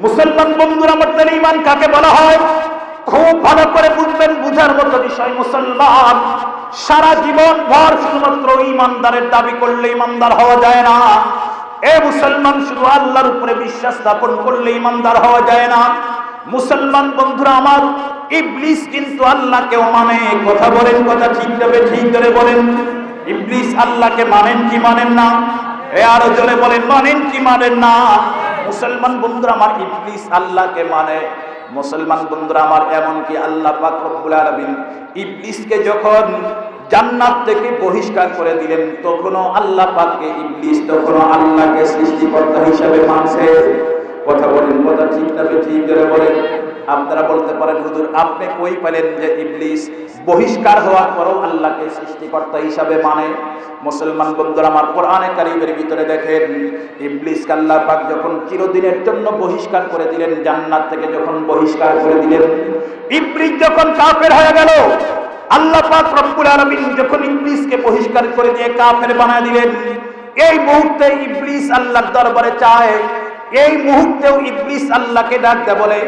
মুসলমান বন্ধুরা আমার, তাহলে ঈমান কাকে বলা হয়? খুব ভালো করে বুঝবেন, বুঝার মতো বিষয়। মুসলমান সারা জীবন ভর শুধুমাত্র ঈমানদারের দাবি করলে ঈমানদার হওয়া যায় না। এ মুসলমান, শুধু আল্লাহর উপরে বিশ্বাস স্থাপন করলে ঈমানদার হওয়া যায় না। মুসলমান বন্ধুরা আমার, ইবলিস কিন্তু আল্লাহকেও মানে। কথা বলেন, কথা ঠিক যাবে, ঠিক করে বলেন। ইবলিস আল্লাহকে মানেন কি মানেন না? আরো জোরে বলেন, মানেন কি মানেন না? মুসলমান বন্ধুরা আমার, ইবলিস আল্লাহকে মানে। মুসলমান বন্ধুরা আমার, এমনকি আল্লাহ পাক রব্বুল আলামিন ইবলিসকে যখন জান্নাত থেকে বহিষ্কার করে দিলেন, তখনও আল্লাহ পাককে ইবলিস তখনও আল্লাহকে সৃষ্টিকর্তা হিসেবে মানছে। কথা বলেন, কথা ঠিক না ঠিক করে বলেন। আপনারা বলতে পারেন, হুজুর আপনি কই পেলেন যে ইবলিস বহিষ্কার হওয়ার পরও আল্লাহকে সৃষ্টিকর্তা হিসাবে মানে? মুসলমান বন্ধুরা আমার, কোরআনে কারীমের ভিতরে দেখেন, ইবলিসকে আল্লাহ পাক যখন চিরদিনের জন্য বহিষ্কার করে দিলেন, জান্নাত থেকে যখন বহিষ্কার করে দিলেন, ইবলিস যখন কাফের হয়ে গেল, আল্লাহ পাক রব্বুল আলামিন যখন ইবলিসকে বহিষ্কার করে দিয়ে কাফের বানায় দিলেন, এই মুহূর্তে ইবলিস আল্লাহর দরবারে চায়। এই মুহূর্তেও ইবলিস আল্লাহকে ডাক দেয়, বলে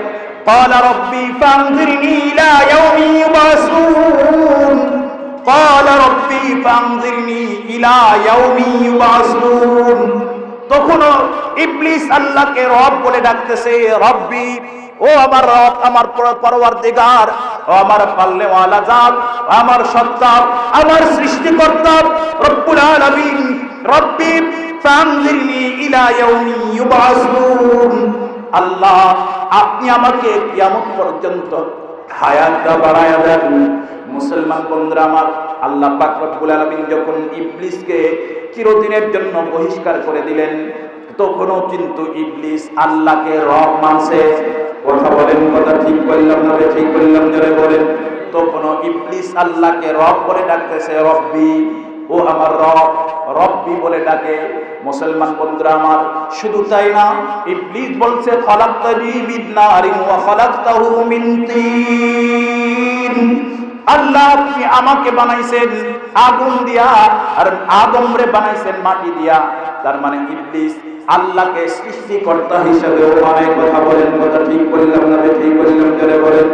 قال ربي فانظرني إلى يوم يبعثون قال ربي فانظرني إلى يوم يبعثون। তখন ইবলিস আল্লাহকে রব বলে ডাকতেছে, রব্বি, ও আমার রব, আমার পরওয়ারদিগার, ও আমার পাল্লেওয়ালা জাত, আমার সত্তা, আমার সৃষ্টিকর্তা রব্বুল আলামিন, রব্বি ফানজিরনি ইলা ইয়াউমি ইউবআসুন। আল্লাহ, আপনি আমাকে কিয়ামত পর্যন্ত হায়াতটা বাড়ায়া দেন। মুসলমান বন্ধুরা আমার, আল্লাহ পাক রব্বুল আলামিন যখন ইবলিসকে চিরদিনের জন্য বহিষ্কার করে দিলেন, তখনও কিন্তু ইবলিস আল্লাহকে রব মানছে। কথা বলেন, কথা ঠিক বললাম না ঠিক বললাম? জোরে বলেন। তখনও ইবলিস আল্লাহকে রব বলে ডাকতেছে, রব্বি, ও আমার রব, রব্বি বলে ডাকে। মুসলমান বন্ধুরা আমার, শুধু তাই না, ইবলিস বলছে, খলাকতানি মিন নারিন ওয়া খলাকতাহু মিন তিন। আল্লাহ, আপনি আমাকে বানাইছেন আগুন দিয়া, আর আদমরে বানাইছেন মাটি দিয়া। তার মানে ইবলিস আল্লাহকে সৃষ্টিকর্তা হিসেবেও মানে। কথা বলেন, কথা ঠিক বললাম না ঠিক বললাম? জোরে বলেন।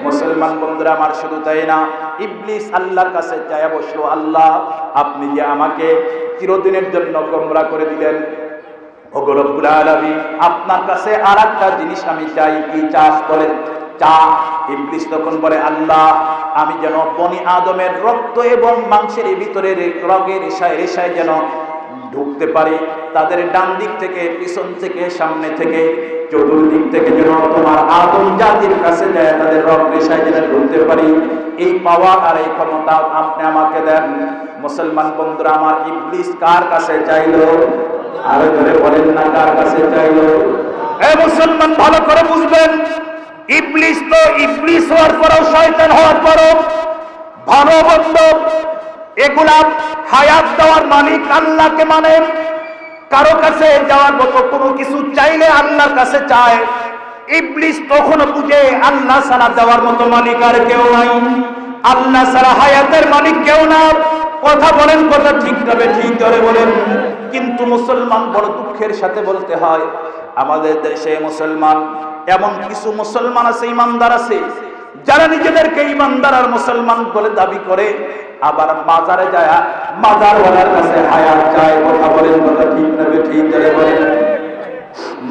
মুসলমান বন্ধুরা আমার, শুধু তাই না, ইবলিস আল্লাহর কাছে চায় বসলো, আল্লাহ, আপনি যে আমাকে চিরদিনের জন্য গোমরাহ করে দিলেন, ওগো রব্বুল আলামিন, আপনার কাছে আরেকটা জিনিস আমি চাই। কি চাস? বলেন, চা। ইবলিস তখন বলে, আল্লাহ, আমি যেন বনি আদমের রক্ত এবং মাংসের ভিতরে রগের রেশায় রেশায় যেন ঢুকতে পারি, তাদের ডান দিক থেকে, পিছন থেকে, সামনে থেকে, চতুর্দিক থেকে যেন তোমার আদম জাতির কাছে যায়, তাদের রগ রেশায় যেন ঢুকতে পারি। এই পাওয়ার আর এই ক্ষমতা আপনি আমাকে দেন। মুসলমান বন্ধুরা আমার, ইবলিস কার কাছে চাইলো? আরো ধরে বলেন না, কার কাছে চাইলো? এই মুসলমান, ভালো করে বুঝবেন, ইবলিস তো ইবলিস হওয়ার পরও, শয়তান হওয়ার পরও, ভালো মন্দ এগুলা হায়াত দেওয়ার মালিক আল্লাহকে মানে। কারো কাছে যাওয়ার মতো কোনো কিছু চাইলে আল্লাহর কাছে চায়। ইবলিস তখনও বুঝে আল্লাহ ছাড়া দেওয়ার মতো মালিক আর কেউ নাই, আল্লাহ ছাড়া হায়াতের মালিক কেউ না। কথা বলেন, কথা ঠিক যাবে, ঠিক ধরে বলেন। কিন্তু মুসলমান, বড় দুঃখের সাথে বলতে হয়, আমাদের দেশে মুসলমান, এমন কিছু মুসলমান আছে, ইমানদার আছে, যারা নিজেদেরকে ইমানদার আর মুসলমান বলে দাবি করে, আবার মাজারে যায়, মাজারওয়ালার কাছে হায়াত চায়। কথা বলেন, কথা ঠিক যাবে, ঠিক ধরে বলেন।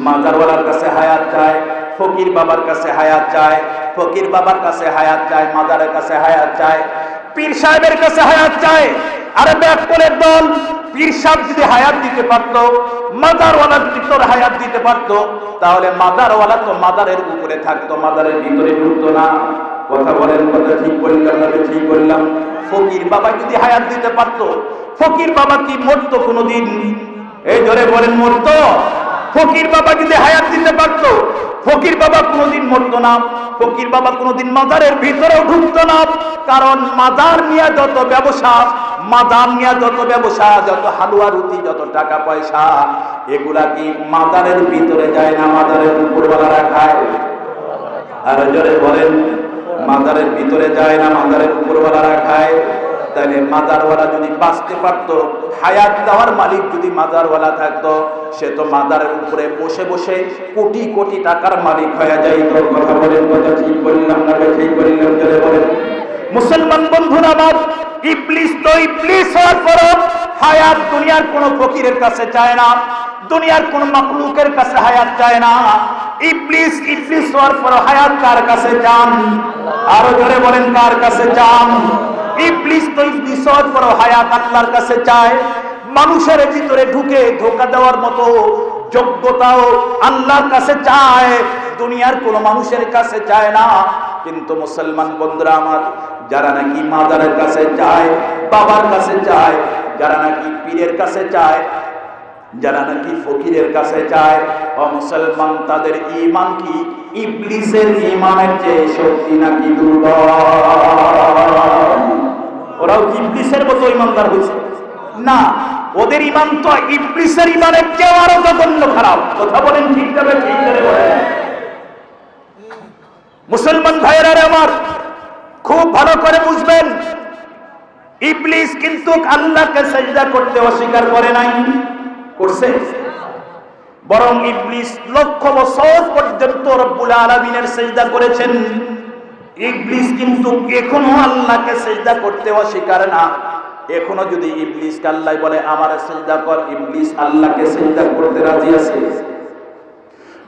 মাজারওয়ালার কাছে হায়াত চায়, ফকির বাবার কাছে হায়াত চায়, ফকির বাবার কাছে হায়াত চায়, মাজারের কাছে হায়াত চায়, পীর সাহেবের কাছে হায়াত চায়। আরে ব্যাকলের দল, পীর সাহেব যদি হায়াত দিতে পারতো, মাজারওয়ালা যদি তোর হায়াত দিতে পারতো, তাহলে মাজারওয়ালা তো মাজারের উপরে থাকতো, মাজারের ভিতরে ঢুকতো না। কথা বলেন, কথা ঠিক বললাম না ঠিক বললাম? ফকির বাবা যদি হায়াত দিতে পারতো, ফকির বাবা কি মরতো কোনোদিন? এই ধরে বলেন, মরতো? ফকির বাবা যদি হায়াত দিতে পারতো, ফকির বাবা কোনোদিন মরতো না, ফকির বাবা কোনোদিন মাজারের ভিতরেও ঢুকতো না। কারণ মাজার নিয়ে যত ব্যবসা, মাজার নিয়ে যত ব্যবসা, যত হালুয়া রুটি, যত টাকা পয়সা, এগুলা কি মাজারের ভিতরে যায় না, মাজারের উপরওয়ালারা খায়? আর জোরে বলেন, মাজারের ভিতরে যায় না, মাজারের উপরওয়ালারা খায়? তাহলে মাজারওয়ালা যদি বাঁচতে পারতো, হায়াত দেওয়ার মালিক যদি মাজারওয়ালা থাকতো, সে তো মাজারের উপরে বসে বসে কোটি কোটি টাকার মালিক হয়ে যাইত। কথা বলেন, কথা ঠিক বললাম না ঠিক বললাম? জোরে বলেন। মুসলমান বন্ধুরা আমার, ইবলিস তো ইবলিস হওয়ার পরও হায়াত দুনিয়ার কোন ফকিরের কাছে চায় না, দুনিয়ার কোন মাখলুকের কাছে হায়াত চায় না। ইবলিস ইবলিস হওয়ার পরও হায়াত কার কাছে চান? আরো জোরে বলেন, কার কাছে চান? ইবলিস তো ইবলিস হওয়ার পরও হায়াত আল্লাহর কাছে চায়। মানুষের ভিতরে ঢুকে ধোঁকা দেওয়ার মতো যোগ্যতাও আল্লাহর কাছে চায়, দুনিয়ার কোন মানুষের কাছে চায় না। কিন্তু মুসলমান বন্ধুরা আমার, যারা নাকি মাজারের কাছে যায়, বাবার কাছে যায়, যারা নাকি পীরের কাছে যায়, যারা নাকি ফকিরের কাছে যায়, ও মুসলমান, তাদের ঈমান কি ইবলিসের ঈমানের চেয়ে শক্তি নাকি দুর্বল? ওরাও কি ইবলিসের মতো ঈমানদার হয়েছে? না, ওদের ঈমান তো ইবলিসের ঈমানের চেয়ে আরো জঘন্য খারাপ। কথা বলেন, ঠিক যাবে? ঠিক করে বলেন। মুসলমান ভাইয়েরা আমার, খুব ভালো করে বুঝবেন, ইবলিস কিন্তু আল্লাহকে সিজদা করতে অস্বীকার করে নাই, করছে। বরং ইবলিস লক্ষ বছর পর্যন্ত রব্বুল আলামিনের সিজদা করেছেন। ইবলিস কিন্তু এখনো আল্লাহকে সিজদা করতে অস্বীকার না। এখনো যদি ইবলিসকে আল্লাহ বলে আমারে সিজদা কর, ইবলিস আল্লাহকে সিজদা করতে রাজি আছে।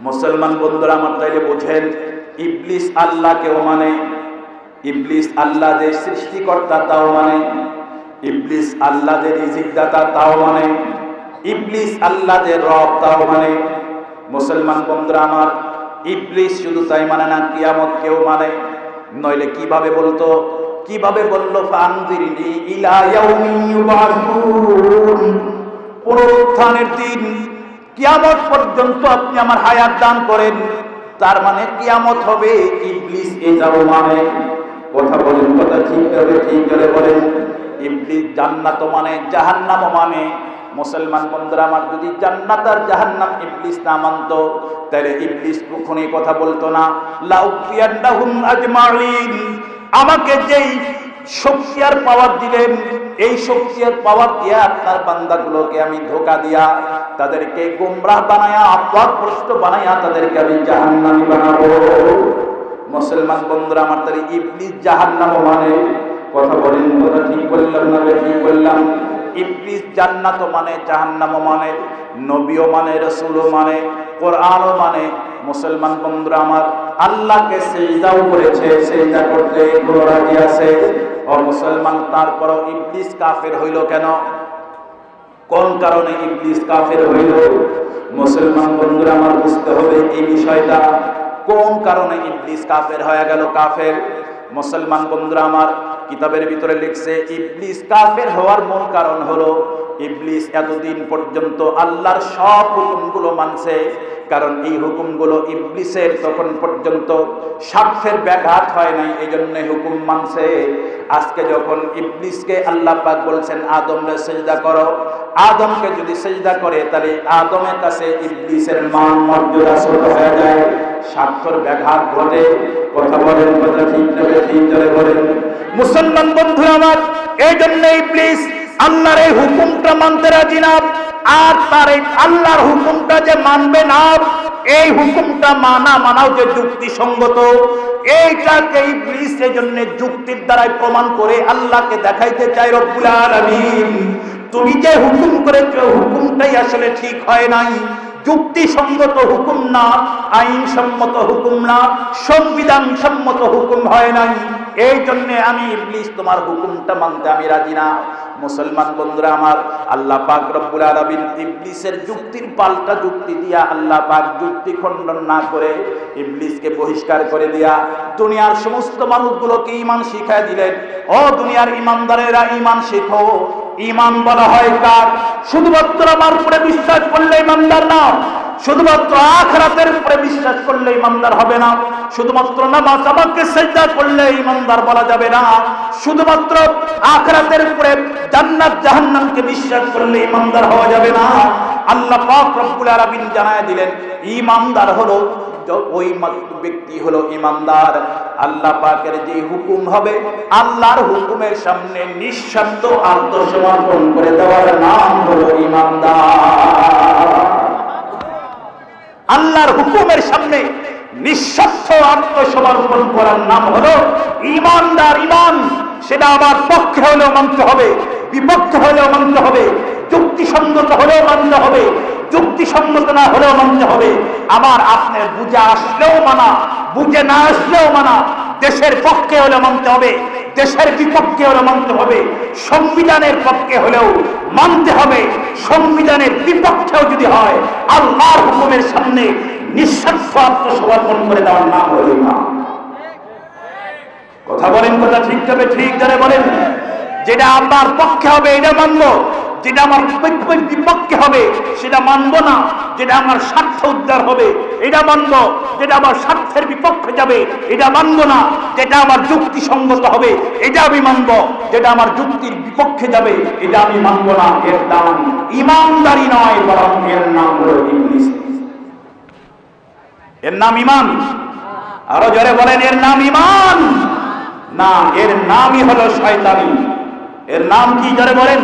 মুসলমান বন্ধুরা আমার, তাইলে বুঝেন, ইবলিস আল্লাহকেও মানে, ইবলিস আল্লাহ যে সৃষ্টিকর্তা তাও মানে, ইবলিস আল্লাহ যে রিজিক দাতা তাও মানে, ইবলিস আল্লাহ যে রব তাও মানে। মুসলমান বন্ধুরা আমার, ইবলিস শুধু তাই মানে না, কিয়ামত কেউ মানে। নইলে কিভাবে বলতো, কিভাবে বললো ফানজিরনি ইলা ইয়াউমি ইউবাসুন, পুনরুত্থানের দিন, কিয়ামত পর্যন্ত আপনি আমার হায়াত দান করেন, তার মানে কিয়ামত হবে। ইবলিস এটাও মানে। কথা বলেন, কথা ঠিক করে ঠিক করে বলেন। ইবলিস জান্নাত মানে, জাহান্নাম মানে। মুসলমান বন্ধুরা আমার, যদি জান্নাত আর জাহান্নাম ইবলিস না মানতো, তাহলে ইবলিস কখনোই কথা বলতো না লাউফিয়ান্নাহুম আজমাইন, আমাকে যেই শক্তি আর পাওয়ার দিলেন, এই শক্তি আর পাওয়ার দিয়া আপনার বান্দাগুলোকে আমি ধোঁকা দিয়া, তাদেরকে গোমরাহ বানায়া, পথভ্রষ্ট বানায়া, তাদেরকে আমি জাহান্নামী বানাবো। মুসলমান বন্ধুরা আমার, তাহলে ইবলিস জাহান্নাম মানে। কথা বলেন, কথা ঠিক বললাম না ঠিক বললাম? ইবলিস জান্নাত মানে, জাহান্নাম মানে, নবীও মানে, রাসূলও মানে, কোরআনও মানে। মুসলমান বন্ধুরা আমার, আল্লাহকে সিজদাও করেছে, সিজদা করতে রাজি আছে। ও মুসলমান, তারপরও ইবলিস কাফের হইল কেন? কোন কারণে ইবলিস কাফের হইল? মুসলমান বন্ধুরা আমার, বুঝতে হবে এই বিষয়টা, কোন কারণে ইবলিস কাফের হয়ে গেল। কাফের, মুসলমান বন্ধুরা আমার, কিতাবের ভিতরে লিখছে ইবলিস কাফের হওয়ার মূল কারণ হলো, ইবলিস এতদিন পর্যন্ত আল্লাহর সব হুকুমগুলো মানছে, কারণ এই হুকুমগুলো ইবলিসের তখন পর্যন্ত স্বার্থের ব্যাঘাত হয় নাই, এই জন্য হুকুম মানছে। আজকে যখন ইবলিসকে আল্লাহ পাক বলছেন আদমরে সিজদা করো, আদমকে যদি সিজদা করে, তাহলে আদমের কাছে ইবলিসের মান মর্যাদা ছোট হয়ে যায়, স্বার্থের ব্যাঘাত ঘটে। কথা বলেন, কথা ঠিক যাবে ঠিক করে বলেন। মুসলমান বন্ধুরা আমার, এই জন্য ইবলিস আল্লাহর এই হুকুমটা মানতে রাজি না। আর তার এই আল্লাহর হুকুমটা যে মানবে না, এই হুকুমটা মানাও যে যুক্তিসঙ্গত, এইটাকে ইবলিস এই জন্য যুক্তির দ্বারাই প্রমাণ করে আল্লাহকে দেখাইতে চায়, রব্বুল আলামিন তুমি যে হুকুম করেছো, হুকুমটাই আসলে ঠিক হয় নাই, যুক্তিসঙ্গত হুকুম না, আইন সম্মত হুকুম না, সংবিধান সম্মত হুকুম হয় নাই, এই জন্য আমি ইবলিস তোমার হুকুমটা মানতে আমি রাজি না। মুসলমান বন্ধুরা আমার, আল্লাহ পাক রব্বুল আলামিন ইবলিসের যুক্তির পাল্টা যুক্তি দিয়া, আল্লাহ পাক যুক্তি খণ্ডন না করে ইবলিসকে বহিষ্কার করে দিয়া দুনিয়ার সমস্ত মানুষগুলোকে ঈমান শিখায় দিলেন। ও দুনিয়ার ঈমানদারেরা, ঈমান শেখো। ঈমান বলা হয় কার? শুধুমাত্র আমার উপরে বিশ্বাস করলে ঈমানদার না, শুধুমাত্র আখিরাতের উপরে বিশ্বাস করলে ঈমানদার হবে না, শুধুমাত্র নামাজ আমাকে সিজদা করলে ঈমানদার বলা যাবে না, শুধুমাত্র আখিরাতের উপরে জান্নাত জাহান্নামকে বিশ্বাস করলে ঈমানদার হওয়া যাবে না। আল্লাহ পাক রব্বুল আলামিন জানায় দিলেন, ঈমানদার হলো ওই ব্যক্তি হলো ঈমানদার। আল্লাহ পাকের যে হুকুম হবে, আল্লাহর হুকুমের সামনে নিঃশব্দ আত্মসমর্পণ করে দেওয়ার নাম হলো ঈমানদার। আল্লাহর হুকুমের সামনে নিঃস্বার্থ আত্মসমর্পণ করার নাম হলো ঈমানদার। ঈমান সেটা আমার পক্ষে হলেও মানতে হবে, বিপক্ষে হলেও মানতে হবে, যুক্তিসঙ্গত হলেও মানতে হবে, যুক্তিসঙ্গত না হলেও মানতে হবে। আমার আপনার বুঝে আসলেও মানা, বুঝে না আসলেও মানা। দেশের পক্ষে হলেও মানতে হবে, দেশের বিপক্ষে হলেও মানতে হবে, সংবিধানের পক্ষে হলেও মানতে হবে, সংবিধানের বিপক্ষেও যদি হয় আল্লাহর হুকুমের সামনে নিঃস্বার্থ আত্মসমর্পণ করে দেওয়ার নাম হলো ঈমান। কথা বলেন, কথা ঠিক হবে, ঠিক ধরে বলেন। যেটা আমার পক্ষে হবে এটা মানবো, যেটা আমার বিপক্ষে হবে সেটা মানবো না। যেটা আমার স্বার্থ উদ্ধার হবে এটা মানবো, যেটা আমার স্বার্থের বিপক্ষে যাবে এটা মানবো না। যেটা আমার যুক্তিসঙ্গত হবে এটা আমি মানবো, যেটা আমার যুক্তির বিপক্ষে যাবে এটা আমি মানবো না। এর নাম ঈমানদারি নয়, বরং এর নাম হলো ইবলিস। এর নাম ঈমান। আরো জোরে বলেন, এর নাম ঈমান না, এর নামই হলো শয়তানি। এর নাম কি জোরে বলেন?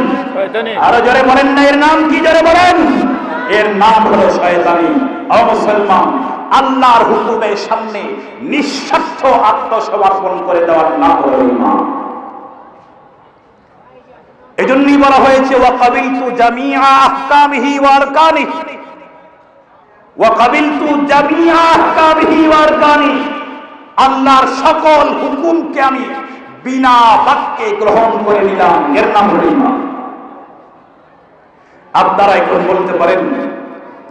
আরো জোরে বলেন না, এর নাম কি জোরে বলেন? এর নাম হলো শয়তানি। ও মুসলমান, আল্লাহর হুকুমের সামনে নিঃস্বার্থ আত্মসমর্পণ করে দেওয়ার নাম হলো ঈমান। এজন্যই বলা হয়েছে ওয়া কাবিলতু জামিআ আহকামিহি ওয়া আরকানিহি, ওয়া কাবিলতু জামিআ আহকামিহি ওয়া আরকানিহি। আল্লাহর সকল হুকুমকে আমি বিনা বাক্যে গ্রহণ করে নিলাম, এর নাম হলো ঈমান। আপনারা এখন বলতে পারেন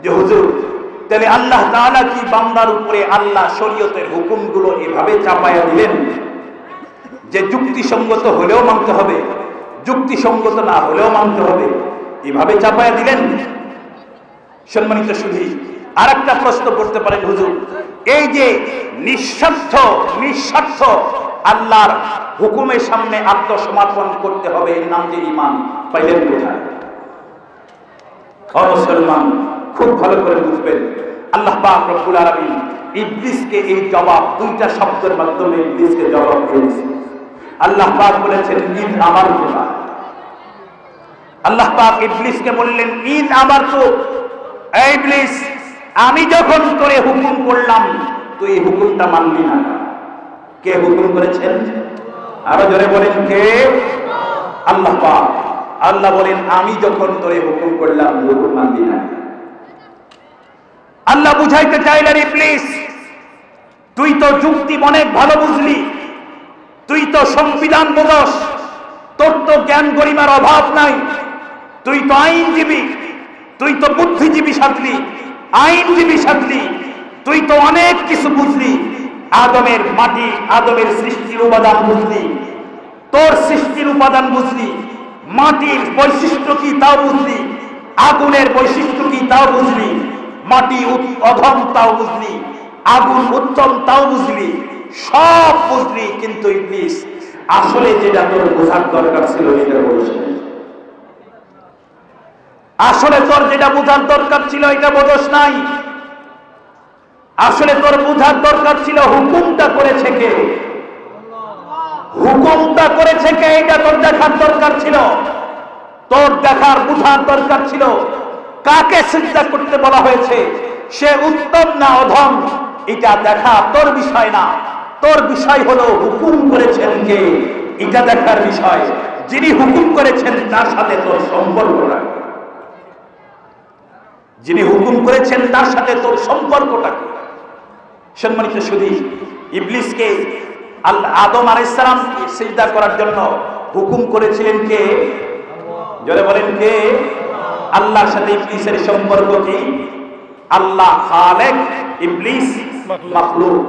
যে হুজুর, তাহলে আল্লাহ তাআলা কি বান্দার উপরে আল্লাহ শরীয়তের হুকুমগুলো এভাবে চাপায়া দিলেন যে যুক্তিসঙ্গত হলেও মানতে হবে, যুক্তিসঙ্গত না হলেও মানতে হবে, এভাবে চাপায়া দিলেন? সম্মানিত সুধী, আর একটা প্রশ্ন করতে পারেন, হুজুর এই যে নিঃস্বার্থ আল্লাহর হুকুমের সামনে আত্মসমর্পণ করতে হবে, এর নাম যে ঈমান, পাইলেন কোথায়? ও মুসলমান, খুব ভালো করে বুঝবেন, আল্লাহ পাক রব্বুল আলামিন ইবলিসকে এই জবাব দুইটা শব্দের মাধ্যমে ইবলিসকে জবাব দিয়েছেন। আল্লাহ পাক বলেছেন ঈদ আমার তোরা। আল্লাহ পাক ইবলিসকে বললেন ঈদ আমার তো। এই ইবলিস, আমি যখন তোরে হুকুম করলাম তুই এই হুকুমটা মানলি না। কে হুকুম করেছেন? আরো জোরে বলেন, কে? আল্লাহ পাক। আল্লাহ বলেন আমি যখন তোরে হুকুম করলাম হুকুম মানলি না। আল্লাহ বুঝাইতে চাইলেন ইবলিস, তুই তো যুক্তি অনেক ভালো বুঝলি, তুই তো সংবিধান বোঝস, তোর তো জ্ঞান গরিমার অভাব নাই, তুই তো আইনজীবী, তুই তো বুদ্ধিজীবী সাজলি, আইনজীবী সাজলি, তুই তো অনেক কিছু বুঝলি। আদমের মাটি, আদমের সৃষ্টির উপাদান বুঝলি, তোর সৃষ্টির উপাদান বুঝলি, মাটির বৈশিষ্ট্য কি তাও বুঝলি, আগুনের বৈশিষ্ট্য কি তাও বুঝলি, মাটি অধম তাও বুঝলি, আগুন উত্তম তাও বুঝলি, সব বুঝলি। কিন্তু ইবলিস, আসলে যেটা তোর বোঝার দরকার ছিল এটা বলছিস। আসলে তোর যেটা বোঝার দরকার ছিল এটা বোঝস নাই। আসলে তোর বোঝার দরকার ছিল হুকুমটা করেছে কে, হুকুমটা করেছে কে, এটা তোর দেখার দরকার ছিল। তোর দেখার বোঝার দরকার ছিল কাকে সিজদা করতে বলা হয়েছে, সে উত্তম না অধম, এটা দেখা তোর বিষয় না। তোর বিষয় হলো হুকুম করেছেন কে, এটা দেখার বিষয়। যিনি হুকুম করেছেন তার সাথে তোর সম্পর্ক রাখবে, যিনি হুকুম করেছেন তার সাথে তোর সম্পর্কটা কি? সম্মানিত সুধী, ইবলিসকে আদম আলাইহিস সালাম সিজদা করার জন্য হুকুম করেছিলেন কে? জোরে বলেন, কে? আল্লাহর সাথে ইবলিসের সম্পর্ক কি? আল্লাহ খালেক, ইবলিস মাখলুক।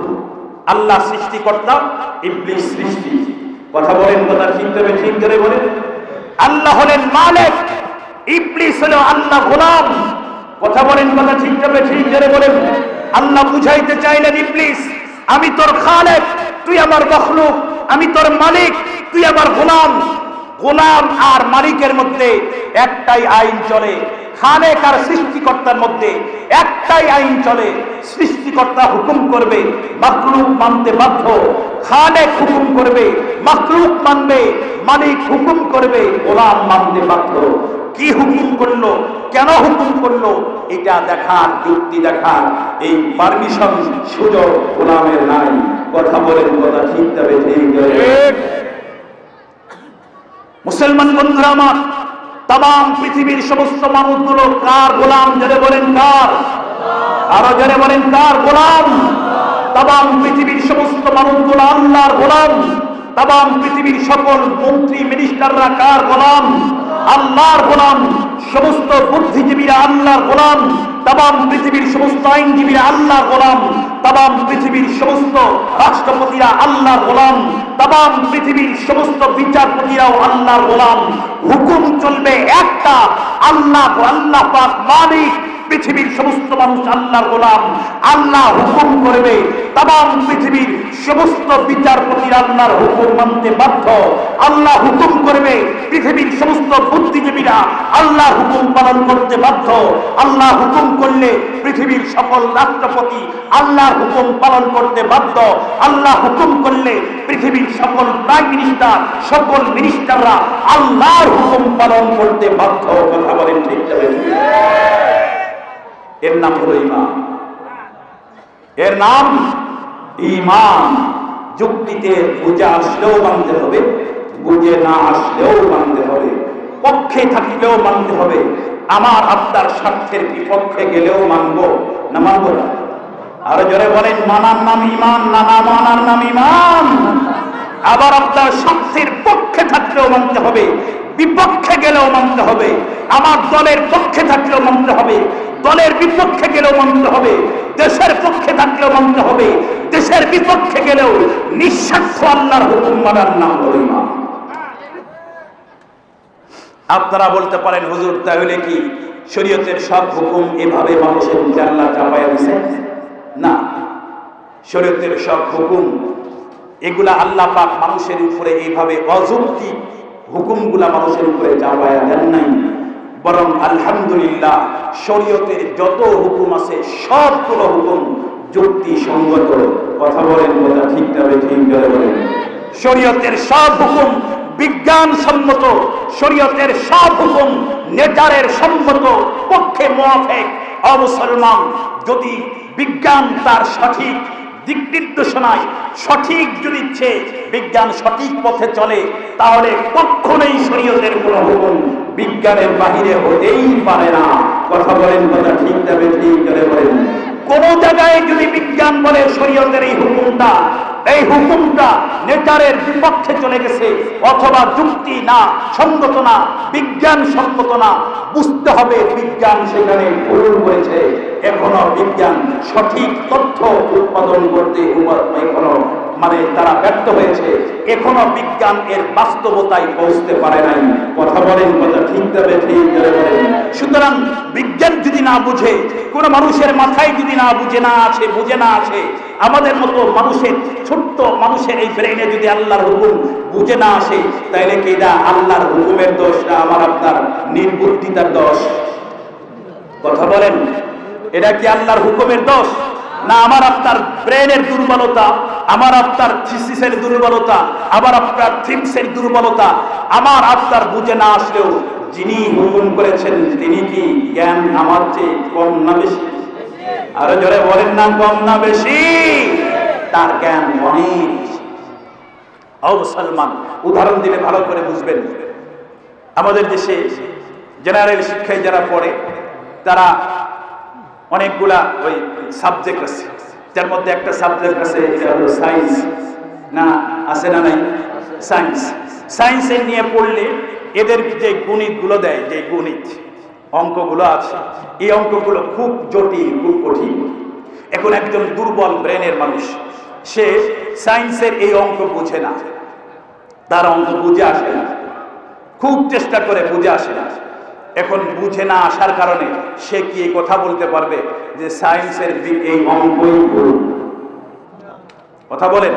আল্লাহ সৃষ্টিকর্তা, ইবলিস সৃষ্টি। কথা বলেন, কথা ঠিক ধরে ঠিক ধরে বলেন। আল্লাহ হলেন মালিক, ইবলিস হলো আল্লাহ গোলাম। কথা বলেন, কথা ঠিক হবে ঠিক ধরে বলেন। আল্লাহ বুঝাইতে চাইলেন ইবলিস, আমি তোর খালেক, তুই আমার মখলুক, আমি তোর মালিক, তুই আমার গোলাম। গোলাম আর মালিকের মধ্যে একটাই আইন চলে, খালেক আর সৃষ্টিকর্তার মধ্যে একটাই আইন চলে, সৃষ্টিকর্তা হুকুম করবে, মাখলুক মানতে বাধ্য। খালেক হুকুম করবে, মাখলুক মানবে, মালিক হুকুম করবে, গোলাম মানতে বাধ্য। কি হুকুম করলো, কেন হুকুম করলো, এটা দেখার, যুক্তি দেখার এই পারমিশন সুযোগ গোলামের নাই। কথা বলেন, কথা ঠিক তবে ঠিক। মুসলমান বন্ধুরা আমার, তাম পৃথিবীর সমস্ত মানুষগুলো কার গোলাম? জোরে বলেন কার? আরো জোরে বলেন কার গোলাম? তাম পৃথিবীর সমস্ত মানুষগুলো আল্লাহর গোলাম। তাম পৃথিবীর সকল মন্ত্রী মিনিস্টাররা কার গোলাম? আল্লাহর গোলাম। সমস্ত বুদ্ধিজীবীরা আল্লাহর গোলাম। তাম পৃথিবীর সমস্ত আইনজীবীরা আল্লাহর গোলাম। তাম পৃথিবীর সমস্ত রাষ্ট্রপতিরা আল্লাহর গোলাম। তাম পৃথিবীর সমস্ত বিচারপতিরাও আল্লাহর গোলাম। হুকুম চলবে একটা, আল্লাহ, আল্লাহ পাক মালিক। পৃথিবীর সমস্ত মানুষ আল্লাহর গোলাম। আল্লাহ হুকুম করবে, তাম পৃথিবীর সমস্ত বিচারপতিরা আল্লাহর হুকুম মানতে বাধ্য। আল্লাহ হুকুম করবে, পৃথিবীর সমস্ত বুদ্ধিজীবীরা আল্লাহর হুকুম পালন করতে বাধ্য। আল্লাহ হুকুম করলে পৃথিবীর সকল রাষ্ট্রপতি আল্লাহর হুকুম পালন করতে বাধ্য। আল্লাহ হুকুম করলে পৃথিবীর সকল প্রাইম মিনিস্টার, সকল মিনিস্টাররা আল্লাহর হুকুম পালন করতে বাধ্য। কথা বলেন ঠিক তবে ঠিক। এর নাম হলো ঈমান। এর নাম ঈমান। যুক্তিতে বুঝে আসলেও মানতে হবে, বুঝে না আসলেও মানতে হবে, পক্ষে থাকলেও মানতে হবে, আমার আপনার স্বার্থের বিপক্ষে গেলেও মানবো, না মানবো না? আরো জোরে বলেন, মানার নাম ঈমান, না না মানার নাম ঈমান। আবার আপনার স্বার্থের পক্ষে থাকলেও মানতে হবে, বিপক্ষে গেলেও মানতে হবে। আমার দলের পক্ষে থাকলেও মানতে হবে, দলের বিপক্ষে গেলেও মানতে হবে। দেশের পক্ষে থাকলেও মানতে হবে, দেশের বিপক্ষে গেলেও নিঃস্বার্থ আল্লাহর হুকুম মানার নাম হলো ঈমান। আপনারা বলতে পারেন, হুজুর তাহলে কি শরীয়তের সব হুকুম এভাবে মানুষের জানলা চাপায়া দিছে? না, শরীয়তের সব হুকুম এগুলা আল্লাহ পাক মানুষের উপরে এইভাবে অযৌক্তিক হুকুমগুলা মানুষের উপরে চাপায়া দেন নাই, বরং আলহামদুলিল্লাহ শরীয়তের যত হুকুম আছে সবগুলো হুকুম যুক্তিসঙ্গত। কথা বলেন, কথা ঠিক তবে ঠিক করে বলেন। শরীয়তের সব হুকুম বিজ্ঞান সম্মত, শরীয়তের সব হুকুম নেচারের সম্মত, পক্ষে মুআফিক। অমুসলমান, যদি বিজ্ঞান তার সঠিক দিক নির্দেশনায় সঠিক যদি ইচ্ছে বিজ্ঞান সঠিক পথে চলে, তাহলে কখনোই শরীয়তের কোন হুকুম বিজ্ঞানের বাহিরে হতেই পারে না। কথা বলেন, কথা ঠিক তবে ঠিক করে বলেন। কোন জায়গায় যদি বিজ্ঞান বলে শরীয়তের এই হুকুমটা নেচারের বিপক্ষে চলে গেছে, অথবা যুক্তি না, সঙ্গত না, বিজ্ঞান সম্মত না, বুঝতে হবে বিজ্ঞান সেখানে ভুল করেছে। এখনো বিজ্ঞান সঠিক তথ্য উৎপাদন করতে এখনো তারা ব্যর্থ হয়েছে। এখনো বিজ্ঞান এর বাস্তবতায় পৌঁছতে পারে নাই। কথা বলেন, কথা ঠিক তবে ঠিক করে বলেন। সুতরাং বিজ্ঞান যদি না বুঝে, কোন মানুষের মাথায় যদি না বুঝে না আসে, আমাদের মতো মানুষের, ছোট্ট মানুষের এই ব্রেনে যদি আল্লাহর হুকুম বুঝে না আসে, তাইলে কি এটা আল্লাহর হুকুমের দোষ না আমার আপনার নির্বুদ্ধিতার দোষ? কথা বলেন, এটা কি আল্লাহর হুকুমের দোষ না আমার আপনার ব্রেনের দুর্বলতা, আমার আপনার থিসিসের দুর্বলতা, আমার আপনার থিমসের দুর্বলতা? আমার আপনার বুঝে না আসলেও যিনি হুকুম করেছেন তিনি কি জ্ঞান আমার চেয়ে কম না বেশি? আরো জোরে বলেন না, কম না বেশি? তার জ্ঞান অনেক। মুসলমান, উদাহরণ দিলে ভালো করে বুঝবেন। আমাদের দেশে জেনারেল শিক্ষায় যারা পড়ে তারা অনেকগুলা ওই সাবজেক্ট আছে, যার মধ্যে একটা সাবজেক্ট আছে সায়েন্স, না আছে না নাই? সায়েন্সে নিয়ে পড়লে এদের যে গণিতগুলো দেয়, যে গণিত অঙ্কগুলো আছে, এই অঙ্কগুলো খুব জটিল, খুব কঠিন। এখন একজন দুর্বল ব্রেনের মানুষ, সে সায়েন্সের এই অঙ্ক বুঝে না, তার অঙ্ক বুঝে আসে না, খুব চেষ্টা করে বুঝে আসে না। এখন বুঝে না আসার কারণে সে কি এই কথা বলতে পারবে যে সায়েন্সের এই অঙ্কই ভুল? কথা বলেন।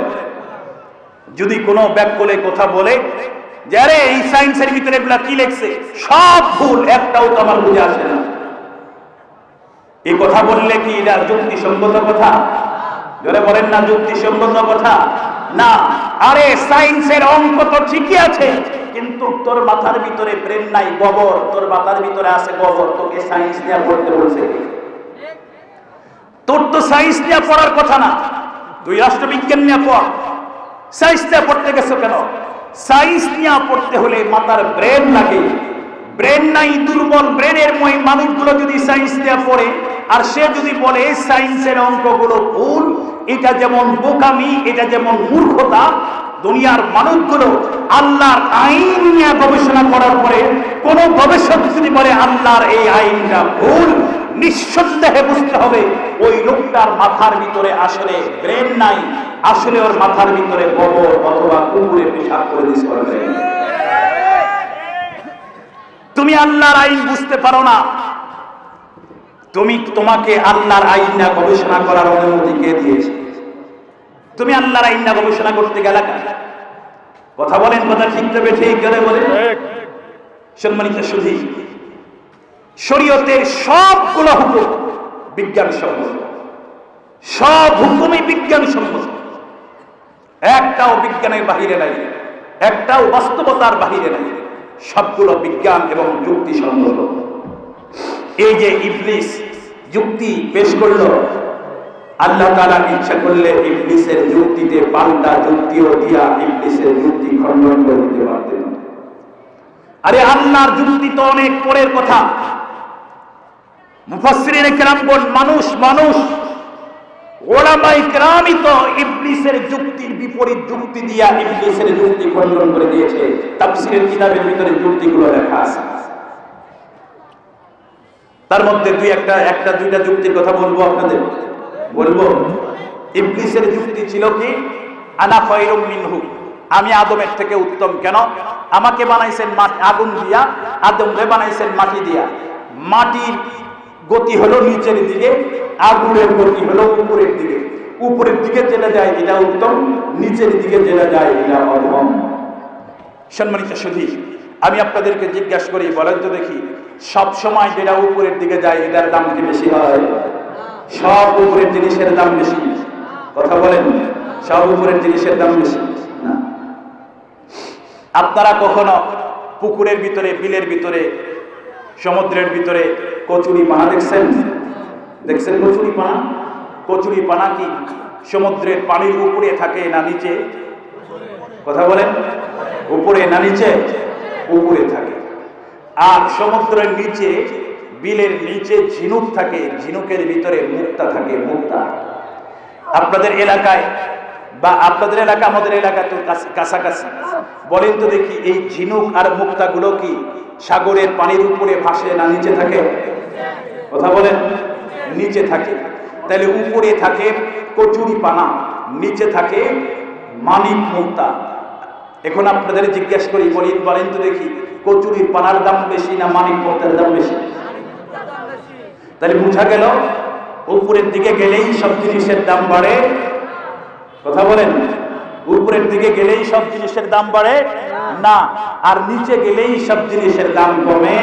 যদি কোনো ব্যাকরণে কথা বলে যে আরে এই সায়েন্সের ভিতরে এগুলা কি লেখছে সব ভুল, একটাও তো আমার বুঝে আসে না, এই কথা বললে কি এটা যুক্তিসঙ্গত কথা? যারা বলেন না যুক্তিসঙ্গত কথা না। আরে সায়েন্সের অঙ্ক তো ঠিকই আছে, কিন্তু তোর মাথার ভিতরে ব্রেন নাই, গোবর। তোর মাথার ভিতরে আছে গোবর, তোকে সায়েন্স নিয়ে পড়তে বলছে? তোর তো সায়েন্স নিয়ে পড়ার কথা না, তুই রাষ্ট্রবিজ্ঞান নিয়ে পড়। সায়েন্স নিয়ে পড়তে গেছো কেন? সায়েন্স নিয়ে পড়তে হলে মাথার ব্রেন লাগে। ব্রেন নাই, দুর্বল ব্রেনের মানুষগুলো যদি সায়েন্স নিয়ে পড়ে, আর সে যদি বলে সায়েন্সের অঙ্কগুলো ভুল, এটা যেমন বোকামি, এটা যেমন মূর্খতা। দুনিয়ার মানুষগুলো আল্লাহর আইন নিয়ে গবেষণা করার পরে কোন গবেষক যদি বলে আল্লাহর এই আইনটা ভুল, নিঃসন্দেহে বুঝতে হবে ওই লোকটার মাথার ভিতরে আসলে ব্রেন নাই, আসলে ওর মাথার ভিতরে গোবর অথবা কুকুরে পেশাব করে দিচ্ছে। তুমি আল্লাহর আইন বুঝতে পারো না, তোমাকে আল্লাহর আইন না গবেষণা করার অনুমতি কে দিয়েছে? তুমি আল্লাহর আইন না গবেষণা করতে গেলে কথা বলেন, কথা ঠিক তবে ঠিক গেলে বলে। সম্মানিত সুধী, শরীয়তের সবগুলো হুকুম বিজ্ঞানসম্মত, সব হুকুমই বিজ্ঞানসম্মত। একটাও বিজ্ঞানের বাহিরে নাই, একটাও বাস্তবতার বাহিরে নাই, সবগুলো বিজ্ঞান এবং যুক্তিসম্মত। এই যে ইবলিস যুক্তি পেশ করলো, আল্লাহ তাআলা ইচ্ছা করলে ইবলিসের যুক্তিতে পাল্টা যুক্তিও দিয়া ইবলিসের যুক্তি খণ্ডন করে দিতে পারতেন। আরে আল্লাহর যুক্তি তো অনেক পরের কথা। মুফাসসিরিনে কেরামগণ, মানুষ ওলামায়ে কেরামই তো ইবলিসের যুক্তির বিপরীত যুক্তি দিয়া ইবলিসের যুক্তি খণ্ডন করে দিয়েছে। তাফসীরের কিতাবের ভিতরে যুক্তিগুলো লেখা আছে। তার মধ্যে একটা দুইটা যুক্তির কথা বলবো আপনাদের। বলবো ইবলিসের যুক্তি ছিল কি, আনা খায়রুম মিনহু, আমি আদমের থেকে উত্তম। কেন? আমাকে বানাইছেন আগুন দিয়া, আদমকে বানাইছেন মাটি দিয়া। মাটির গতি হলো নিচের দিকে, আগুনের গতি হলো উপরের দিকে। উপরের দিকে যেটা যায় এটা উত্তম, নিচের দিকে যেটা যায় এটা অধম। সম্মানিত সুধী, আমি আপনাদেরকে জিজ্ঞাসা করি, বলেন তো দেখি, সব সময় যেটা উপরের দিকে যায় এটার দাম কি বেশি হয়? সব উপরের জিনিসের দাম বেশি? কথা বলেন, সব উপরের জিনিসের দাম বেশি না। আপনারা কখনো পুকুরের ভিতরে, বিলের ভিতরে, সমুদ্রের ভিতরে কচুরি পানা দেখছেন? কচুরি পানা? কচুরি পানা কি সমুদ্রের পানির উপরে থাকে না নিচে? কথা বলেন, উপরে না নিচে? উপরে থাকে। আর সমুদ্রের নিচে, বিলের নিচে ঝিনুক থাকে, ঝিনুকের ভিতরে মুক্তা থাকে, মুক্তা। আপনাদের এলাকায় বা আপনাদের এলাকা আমাদের এলাকা তো কাছাকাছি, বলেন তো দেখি এই ঝিনুক আর মুক্তাগুলো কি সাগরের পানির উপরে ভাসে না নিচে থাকে? কথা বলেন, নিচে থাকে। তাহলে উপরে থাকে কচুরি পানা, নিচে থাকে মানিক মুক্তা। এখন আপনাদের জিজ্ঞাসা করি, বলেন তো দেখি, কচুরির পানার দাম বেশি না মানিক মুক্তার দাম বেশি? তাহলে বোঝা গেল উপরের দিকে গেলেই সব জিনিসের দাম বাড়ে। কথা বলেন, উপরের দিকে গেলেই সব জিনিসের দাম বাড়ে না, আর নিচে গেলেই সব জিনিসের দাম কমে।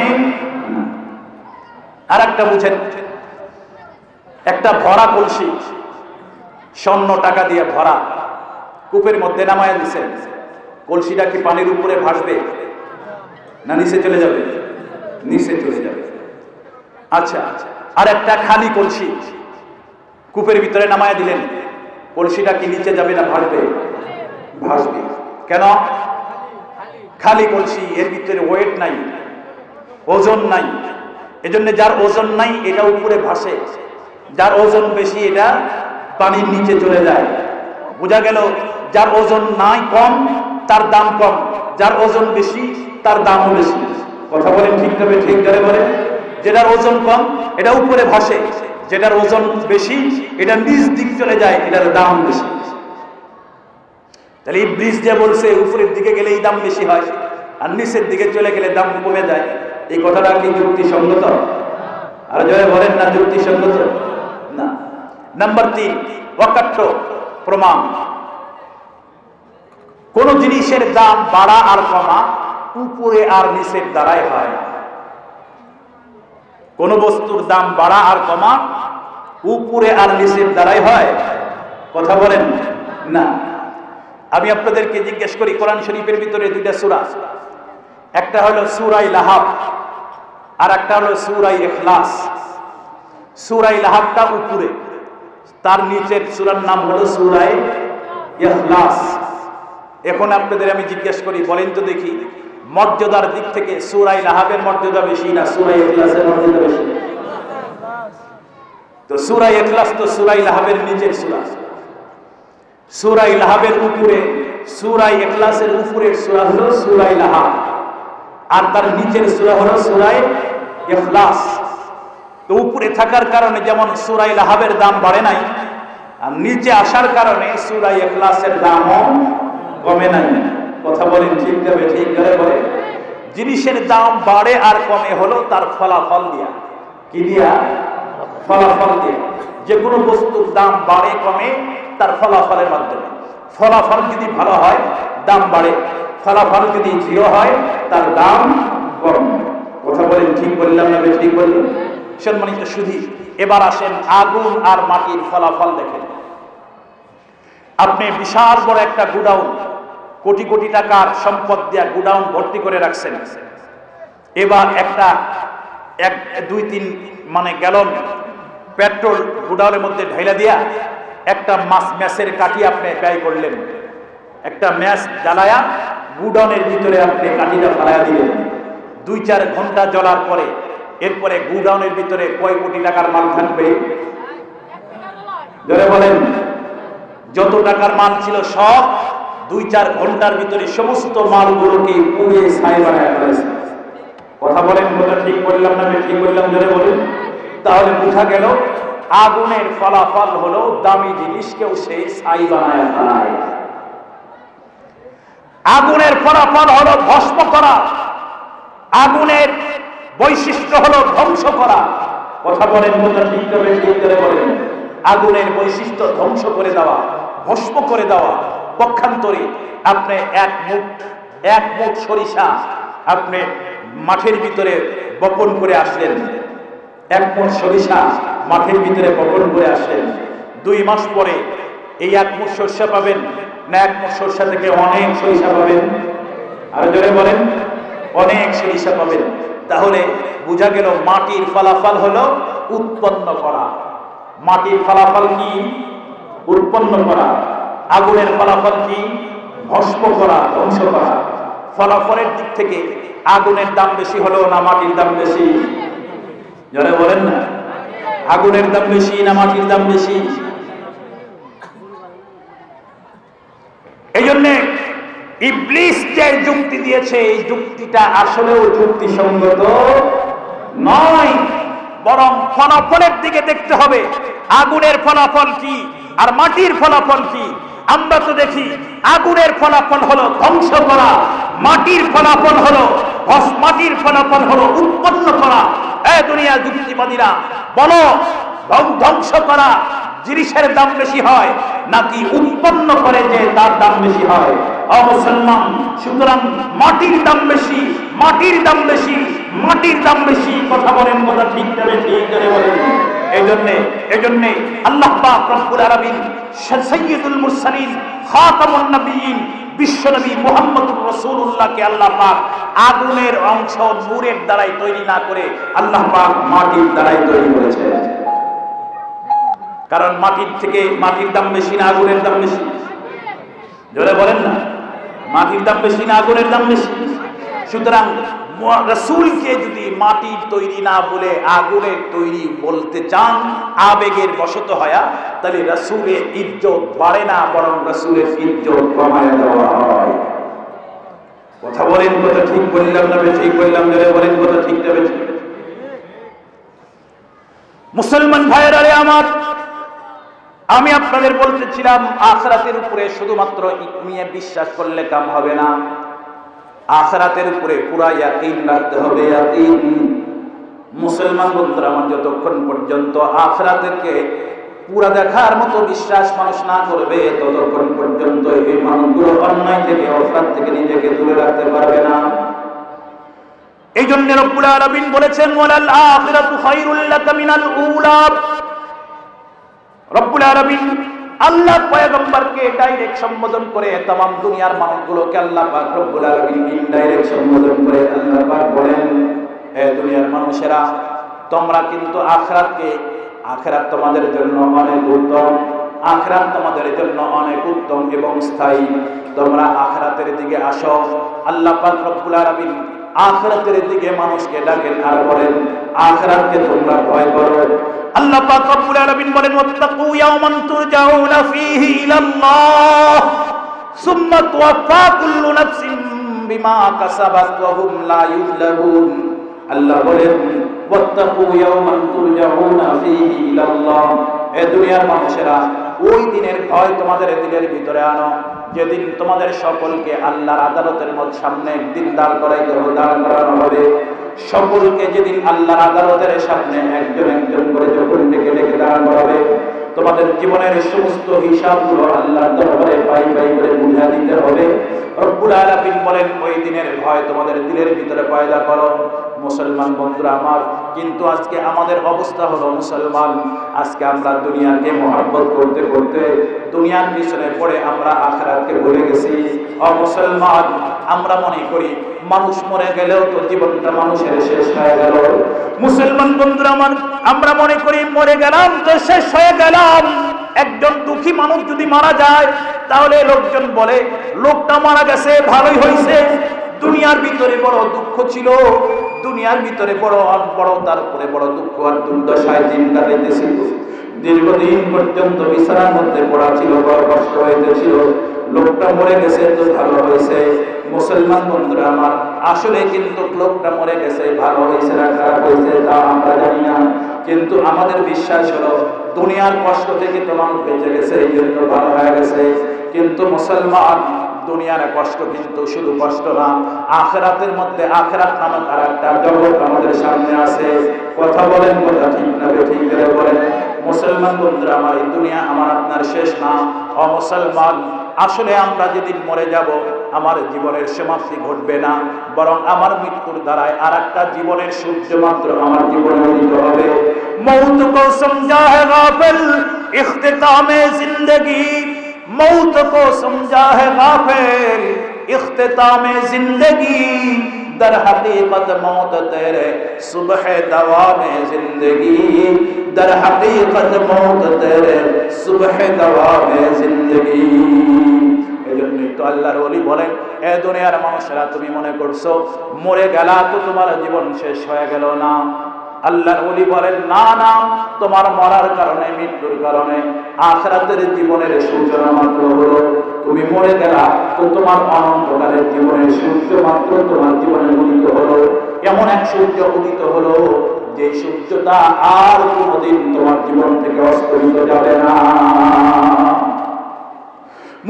আর একটা বুঝেন, একটা ভরা কলসি, স্বর্ণ টাকা দিয়ে ভরা, কূপের মধ্যে নামায় দিচ্ছেন, কলসিটা কি পানির উপরে ভাসবে না নিচে চলে যাবে? নিচে চলে যাবে। আচ্ছা, আর একটা খালি কলসি কূপের ভিতরে নামায় দিলেন, কলসিটা কি নিচে যাবে না ভাসবে? ভাসবে। কেন? খালি কলসি, এর ভিতরে ওয়েট নাই, ওজন নাই। এজন্য যার ওজন নাই এটা উপরে ভাসে, যার ওজন বেশি এটা পানির নিচে চলে যায়। বোঝা গেল, যার ওজন নাই কম তার দাম কম, যার ওজন বেশি তার দামও বেশি। কথা বলেন ঠিক তবে ঠিক করে বলেন। যেটার ওজন কম এটা উপরে ভাসে, যেটার ওজন বেশি এটা নিচ দিক চলে যায়, এটার দাম বেশি। তাহলে ইবলিস যে বলছে উপরের দিকে গেলেই দাম বেশি হয় আর নিচের দিকে চলে গেলে দাম কমে যায়, এই কথাটা কি যুক্তিসঙ্গত? আর যারা বলেন না যুক্তিসঙ্গত না। নাম্বার 3, অকাট্য প্রমাণ। কোন জিনিসের দাম বাড়া আর কমা উপরে আর নিচের দ্বারাই হয় না। কোন বস্তুর দাম বাড়া আর কমা উপরে আর নিচের দ্বারাই হয়? কথা বলেন না। আমি আপনাদেরকে জিজ্ঞেস করি, কোরআন শরীফের ভিতরে দুইটা সূরা, একটা হলো সূরা লাহাব আর একটা হলো সূরা ইখলাস। সূরা লাহাবটা উপরে, তার নিচের সূরার নাম হলো সূরা ইখলাস। এখন আপনাদের আমি জিজ্ঞেস করি, বলেন তো দেখি, মর্যাদার দিক থেকে সূরা লাহাবের মর্যাদা বেশি না সূরা ইখলাসের মর্যাদা বেশি? তো সূরা ইখলাস তো সূরা লাহাবের নিচের সূরা। সূরা লাহাবের উপরে, সূরা ইখলাসের উপরের সূরা হলো সূরা লাহাব, আর তার নিচের সূরা হলো সূরা ইখলাস। তো উপরে থাকার কারণে যেমন সূরা লাহাবের দাম বাড়ে নাই, আর নিচে আসার কারণে সূরা ইখলাসের দামও কমে নাই। কথা বলেন ঠিক যাবে? ঠিক করে বলে। জিনিসের দাম বাড়ে আর কমে হলো তার ফলাফল দিয়া। কি দিয়া? ফলাফল দিয়া। যে কোনো বস্তুর দাম বাড়ে কমে তার ফলাফলের মাধ্যমে। ফলাফল যদি ভালো হয় দাম বাড়ে, ফলাফল যদি জিরো হয় তার দাম কমে। কথা বলেন ঠিক বললাম না? ঠিক বললাম। সম্মানিত সুধী, এবার আসেন আগুন আর মাটির ফলাফল দেখেন। আপনি বিশাল বড় একটা গুডাউন, কোটি কোটি টাকার সম্পদ দিয়া গুডাউন ভর্তি করে রাখছেন। এবার একটা 1-2-3 গ্যালন পেট্রোল গুডাউনের মধ্যে ঢাইলা দিয়া একটা ম্যাচের কাঠি আপনি ব্যয় করলেন। একটা ম্যাচ জ্বালায়া গুডাউনের ভিতরে আপনি কাঠিটা ফালাইয়া দিলেন। 2-4 ঘন্টা জ্বলার পরে এরপরে গুডাউনের ভিতরে কয় কোটি টাকার মাল থাকবে? জোরে বলেন। যত টাকার মাল ছিল সব 2-4 ঘন্টার ভিতরে সমস্ত মালগুলোকে পুড়ে ছাই বানায় ফেলেছে। কথা বলেন, কথা ঠিক বললাম না? ঠিক বললাম? জোরে বলেন। তাহলে বোঝা গেল আগুনের ফলাফল হলো দামি জিনিসকেও সেই ছাই বানায় ফেলায়। আগুনের ফলাফল হলো ভস্ম করা, আগুনের বৈশিষ্ট্য হলো ধ্বংস করা। কথা বলেন, কথা ঠিক করে ঠিক করে বলেন। আগুনের বৈশিষ্ট্য ধ্বংস করে দেওয়া, ভস্ম করে দেওয়া। পক্ষান্তরে আপনি এক মুঠ সরিষা আপনি মাঠের ভিতরে বপন করে আসলেন, 1 মুঠ সরিষা মাঠের ভিতরে বপন করে আসলেন। 2 মাস পরে এই 1 মুঠ সরিষা পাবেন না 1 মুঠ সরিষা থেকে অনেক সরিষা পাবেন? আর জোরে বলেন, অনেক সরিষা পাবেন। তাহলে বোঝা গেল মাটির ফলাফল হলো উৎপন্ন করা। মাটির ফলাফল কি? উৎপন্ন করা। আগুনের ফলাফল কি? ভস্ম করা, ধ্বংস করা। ফলাফলের দিক থেকে আগুনের দাম বেশি হলো না মাটির দাম বেশি? যারা বলেন না, আগুনের দাম বেশি না মাটির দাম বেশি? এই জন্যে ইবলিস যে যুক্তি দিয়েছে এই যুক্তিটা আসলেও যুক্তিসঙ্গত নয়, বরং ফলাফলের দিকে দেখতে হবে। আগুনের ফলাফল কি আর মাটির ফলাফল কি? আমরা তো দেখি আগুনের ফলাফল হলো ধ্বংস করা, মাটির ফলাফল হলো উৎপন্ন করা। এই দুনিয়া যুক্তিবাদীরা বলো, ধ্বংস করা জিনিসের দাম বেশি হয় নাকি উৎপন্ন করে যে তার দাম বেশি হয়? মুসলমান, সুতরাং মাটির দাম বেশি, মাটির দাম বেশি, মাটির দাম বেশি। কথা বলেন, কথা ঠিক করে ঠিক করে বলেন। এই জন্যে আল্লাহ পাক রব্বুল আলামিন সাইয়্যিদুল মুরসালিন খাতামুন নবিয়্যিন বিশ্বনবী মুহাম্মদুর রাসূলুল্লাহকে আল্লাহ পাক আগুনের অংশ নূরের দ্বারাই তৈরি না করে আল্লাহ পাক মাটির দ্বারাই তৈরি করেছেন। কারণ মাটির দাম বেশি না আগুনের দাম বেশি? জোরে বলেন না, মাটির দাম বেশি না আগুনের দাম বেশি? সুতরাং রাসূলকে যদি মাটির তৈরি না বলে আগুনের তৈরি বলতে চান আবেগের বশত হয়া, তাহলে রাসূলের ইজ্জত বাড়ে না, বরং রাসূলের ইজ্জত কমায় দেওয়া হয়। কথা বলেন, কথা ঠিক বললাম না? ঠিক বললাম? জোরে বলেন, কথা ঠিক না? মুসলমান ভাইয়েরা আমার, আমি আপনাদের বলতেছিলাম আখিরাতের উপরে শুধুমাত্র ইমানে বিশ্বাস করলে কাম হবে না, আখিরাতের উপরে পুরা ইয়াকিন রাখতে হবে। ইয়াকিন। মুসলমান বন্ধুরা আমার, যতক্ষণ পর্যন্ত আখিরাতকে পুরা দেখার মতো বিশ্বাস মানুষ না করবে ততক্ষণ পর্যন্ত এই মানুষগুলো অন্যায় থেকে অপরাধ থেকে নিজেকে দূরে রাখতে পারবে না। এই জন্য রব্বুল আলামিন বলেছেন ওয়ালাল আখিরাতু খায়রুল লাকা মিনাল উলা। রব্বুল আলামিন আল্লাহ পয়গম্বরকে ডাইরেক্ট সম্বোধন করে तमाम দুনিয়ার মানুষগুলোকে আল্লাহ পাক রব্বুল আলামিন ইনডাইরেক্ট সম্বোধন করে আল্লাহ পাক বলেন, হে দুনিয়ার মানুষেরা, তোমরা কিন্তু আখিরাত তোমাদের জন্য অনেক উত্তম, আখিরাত তোমাদের জন্য অনেক উত্তম এবং স্থায়ী। তোমরা আখিরাতের দিকে আসো। আল্লাহ পাক রব্বুল আলামিন আখিরাতের দিকে মানুষকে ডাকেন আর বলেন আখিরাতকে তোমরা ভয় করো। আল্লাহ পাক রব্বুল আলামিন বলেন ওয়াত্তাকু ইয়াওমান তুরজাউনা ফীহি ইলাল্লাহ সুম্মা তুওয়াফা কুল্লু নাফসিন বিমা কাসাবাত ওয়া হুম লা ইউযলামুন। আল্লাহ বলেন ওয়াত্তাকু ইয়াওমান তুরজাউনা ফীহি ইলাল্লাহ। হে দুনিয়ার মানুষেরা, ওই দিনের ভয় তোমাদের দিলের ভিতরে আনো যেদিন তোমাদের সকলকে আল্লাহর আদালতের সামনে একদিন দাঁড় করানো হবে। সকলকে যেদিন আল্লাহর আদালতের সামনে একজন একজন করে যখন ডেকে ডেকে দাঁড়ানো হবে, তোমাদের জীবনের সমস্ত হিসাবগুলো আল্লাহর দরবারে পাই পাই করে বুঝা দিতে হবে। রব্বুল আলামিন বলেন ওই দিনের ভয় তোমাদের দিলের ভিতরে পয়দা করো। মুসলমান বন্ধুরা আমার, কিন্তু আজকে আমাদের অবস্থা হলো মুসলমান, আজকে আমরা দুনিয়াকে মহব্বত করতে করতে দুনিয়ার পিছনে পড়ে আমরা আখিরাতকে ভুলে গেছি। মুসলমান, আমরা মনে করি মানুষ মরে গেলেও তো জীবনটা মানুষের শেষ হয়ে গেল। মুসলমান বন্ধুরা আমার, আমরা মনে করি মরে গেলাম তো শেষ হয়ে গেলাম। একজন দুঃখী মানুষ যদি মারা যায় তাহলে লোকজন বলে লোকটা মারা গেছে, ভালোই হয়েছে। দুনিয়ার ভিতরে বড় দুঃখ ছিল, দুনিয়ার ভিতরে বড় তারপরে বড় দুঃখ আর দুর্দশায় দিন কাটাইতেছিল। দীর্ঘদিন পর্যন্ত বিছানার মধ্যে পড়া ছিল, বড় কষ্ট হইতেছিল। লোকটা মরে গেছে তো ভালো হয়েছে। মুসলমান বন্ধুরা আমার, আসলে কিন্তু লোকটা মরে গেছে, ভালো হয়েছে না খারাপ হয়েছে তা আমরা জানি না, কিন্তু আমাদের বিশ্বাস হলো দুনিয়ার কষ্ট থেকে তো মানুষ বেঁচে গেছে, এই জন্য ভালো হয়ে গেছে। কিন্তু মুসলমান, দুনিয়ার কষ্ট কিন্তু শুধু কষ্ট না, আখিরাতের মধ্যে আখিরাত নামক আরেকটা জগৎ আমাদের সামনে আছে। কথা বলেন, কথা ঠিক না ঠিক করে বলেন। মুসলমান বন্ধুরা আমার, এই দুনিয়া আমার আপনার শেষ না। মুসলমান, আসলে আমরা যেদিন মরে যাব আমার জীবনের সমাপ্তি ঘটবে না, বরং আমার মৃত্যুর দ্বারায় আরেকটা জীবনের সূর্য মাত্র আমার জীবনে উদিত হবে। মৌত কো সমঝা है গাফিল ইখতিতামে জিন্দেগি, मौत को समझा है गाफिल इख्तिताम जिंदगी, दर हकीकत मौत तेरे सुबह दवाम जिंदगी, दर हकीकत मौत तेरे सुबह दवाम जिंदगी। এজন্যই তো আল্লাহর ওলি বলেন, এ দুনিয়ার মানুষেরা, তুমি মনে করছো মরে গেলা তো তোমার জীবন শেষ হয়ে গেল না। আল্লাহর ওলি বলেন, না না, তোমার মরার কারণে, মৃত্যুর কারণে আখিরাতের জীবনের সূচনা মাত্র হলো। তুমি মরে গেলা তো তোমার অনন্তকালের জীবনের সূর্য মাত্র তোমার জীবনে উদিত হলো। এমন এক সূর্য উদিত হলো যে সূর্যটা আর কোনোদিন তোমার জীবন থেকে অস্তমিত যাবে না।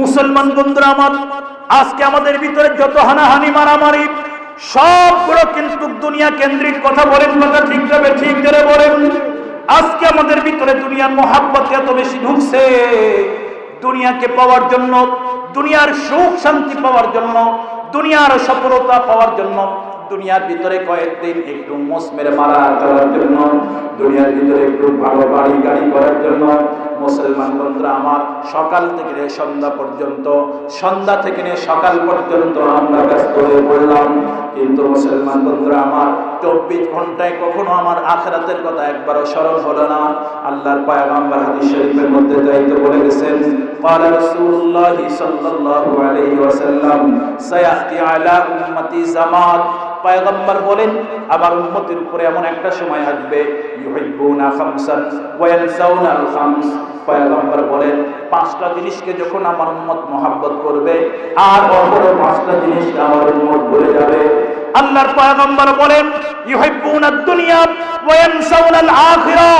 মুসলমান বন্ধুরা আমার, আজকে আমাদের ভিতরে যত হানাহানি মারামারি সবগুলো কিন্তু দুনিয়া কেন্দ্রিক। কথা বলেন, কথা ঠিক যাবে ঠিক করে বলেন। আজকে আমাদের ভিতরে দুনিয়ার মহাব্বত এত বেশি ঢুকছে, দুনিয়াকে পাওয়ার জন্য, দুনিয়ার সুখ শান্তি পাওয়ার জন্য, দুনিয়ার সফলতা পাওয়ার জন্য, দুনিয়ার ভিতরে কয়েকদিন একটু মোষ মেরে মারা চলার জন্য, দুনিয়ার ভিতরে একটু ভালো বাড়ি গাড়ি করার জন্য মুসলমান বন্ধুরা আমার সকাল থেকে সন্ধ্যা পর্যন্ত, সন্ধ্যা থেকে সকাল পর্যন্ত আমরা ব্যস্ত হয়ে পড়লাম। কিন্তু মুসলমান বন্ধুরা আমার 24 ঘন্টায় কখনো আমার আখিরাতের কথা একবারও স্মরণ হলো না। আল্লাহর পয়গম্বর হাদিস শরীফের মধ্যে তাই তো বলে গেছেন, ক্বালা রাসূলুল্লাহ সাল্লাল্লাহু আলাইহি ওয়াসাল্লাম সায়াতি আলা উম্মতি জামান। পয়গম্বর বলেন, আমার উম্মতের উপরে এমন একটা সময় আসবে, ইউহিব্বুনা খামসান ওয়া ইয়ানসাউনা আল খামস। পয়গম্বর বলেন, 5টা জিনিসকে যখন আমার উম্মত মহব্বত করবে আর অপর 5টা জিনিসকে আমার উম্মত ভুলে যাবে। আল্লাহর পয়গম্বর বলেন, ইউহিব্বুনা দুনিয়া ওয়া ইয়ানসাউনা আল আখিরা।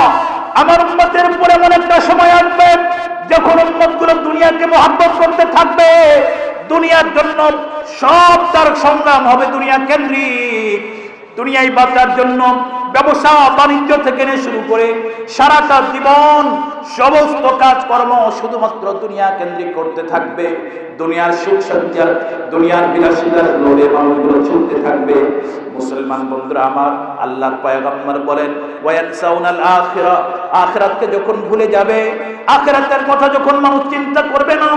আমার উম্মতের উপরে এমন একটা সময় আসবে যখন উম্মতগুলো দুনিয়াকে মহব্বত করতে থাকবে, দুনিয়ার জন্য সব তার সংগ্রাম হবে দুনিয়া কেন্দ্রিক। দুনিয়ায় বাঁচার জন্য ব্যবসা বাণিজ্য থেকে শুরু করে সারাটা জীবন সমস্ত কাজকর্ম শুধুমাত্র দুনিয়া কেন্দ্রিক করতে থাকবে। দুনিয়ার সুখ সজ্জা, দুনিয়ার বিলাসিতার লোভে মানুষগুলো চলতে থাকবে। মুসলমান বন্ধুরা আমার, আল্লাহর পয়গম্বর বলেন ওয়ায়ানসাউনাল আখিরা, আখিরাতকে যখন ভুলে যাবে, আখিরাতের কথা যখন মানুষ চিন্তা করবে না,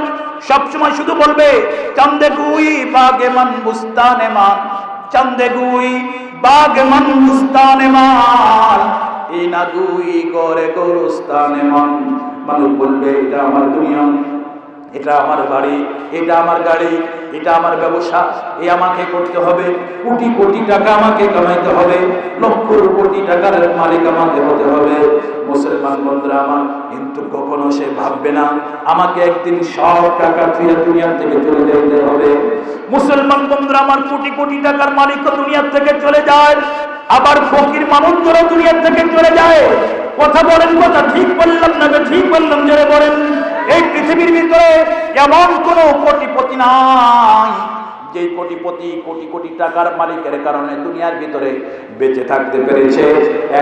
সব সময় শুধু বলবে চান্দে গুই বাগে মান বুস্তানে মান, চান্দে গুই বাগে মান বুস্তানে মান, এই না গুই গরে গোরস্তানে মান। মানুষ বলবে এটা আমার দুনিয়া, এটা আমার বাড়ি, এটা আমার গাড়ি, এটা আমার ব্যবসা, এই আমাকে করতে হবে, কোটি কোটি টাকা আমাকে কামাইতে হবে, লক্ষ কোটি টাকার মালিক আমাকে হতে হবে। মুসলমান বন্ধুরা আমার, কিন্তু কখনো সে ভাববে না আমাকে একদিন সব টাকা ফিরে দুনিয়া থেকে চলে যেতে হবে। মুসলমান বন্ধুরা আমার, কোটি কোটি টাকার মালিক দুনিয়া থেকে চলে যায়, আবার ফকির মানুষগুলো দুনিয়া থেকে চলে যায়। কথা বলেন, কথা ঠিক বললাম না ঠিক বললাম? যারা বলেন, এই পৃথিবীর ভিতরে এমন কোন কোটিপতি নাই যে কোটিপতি কোটি কোটি টাকার মালিকের কারণে দুনিয়ার ভিতরে বেঁচে থাকতে পেরেছে,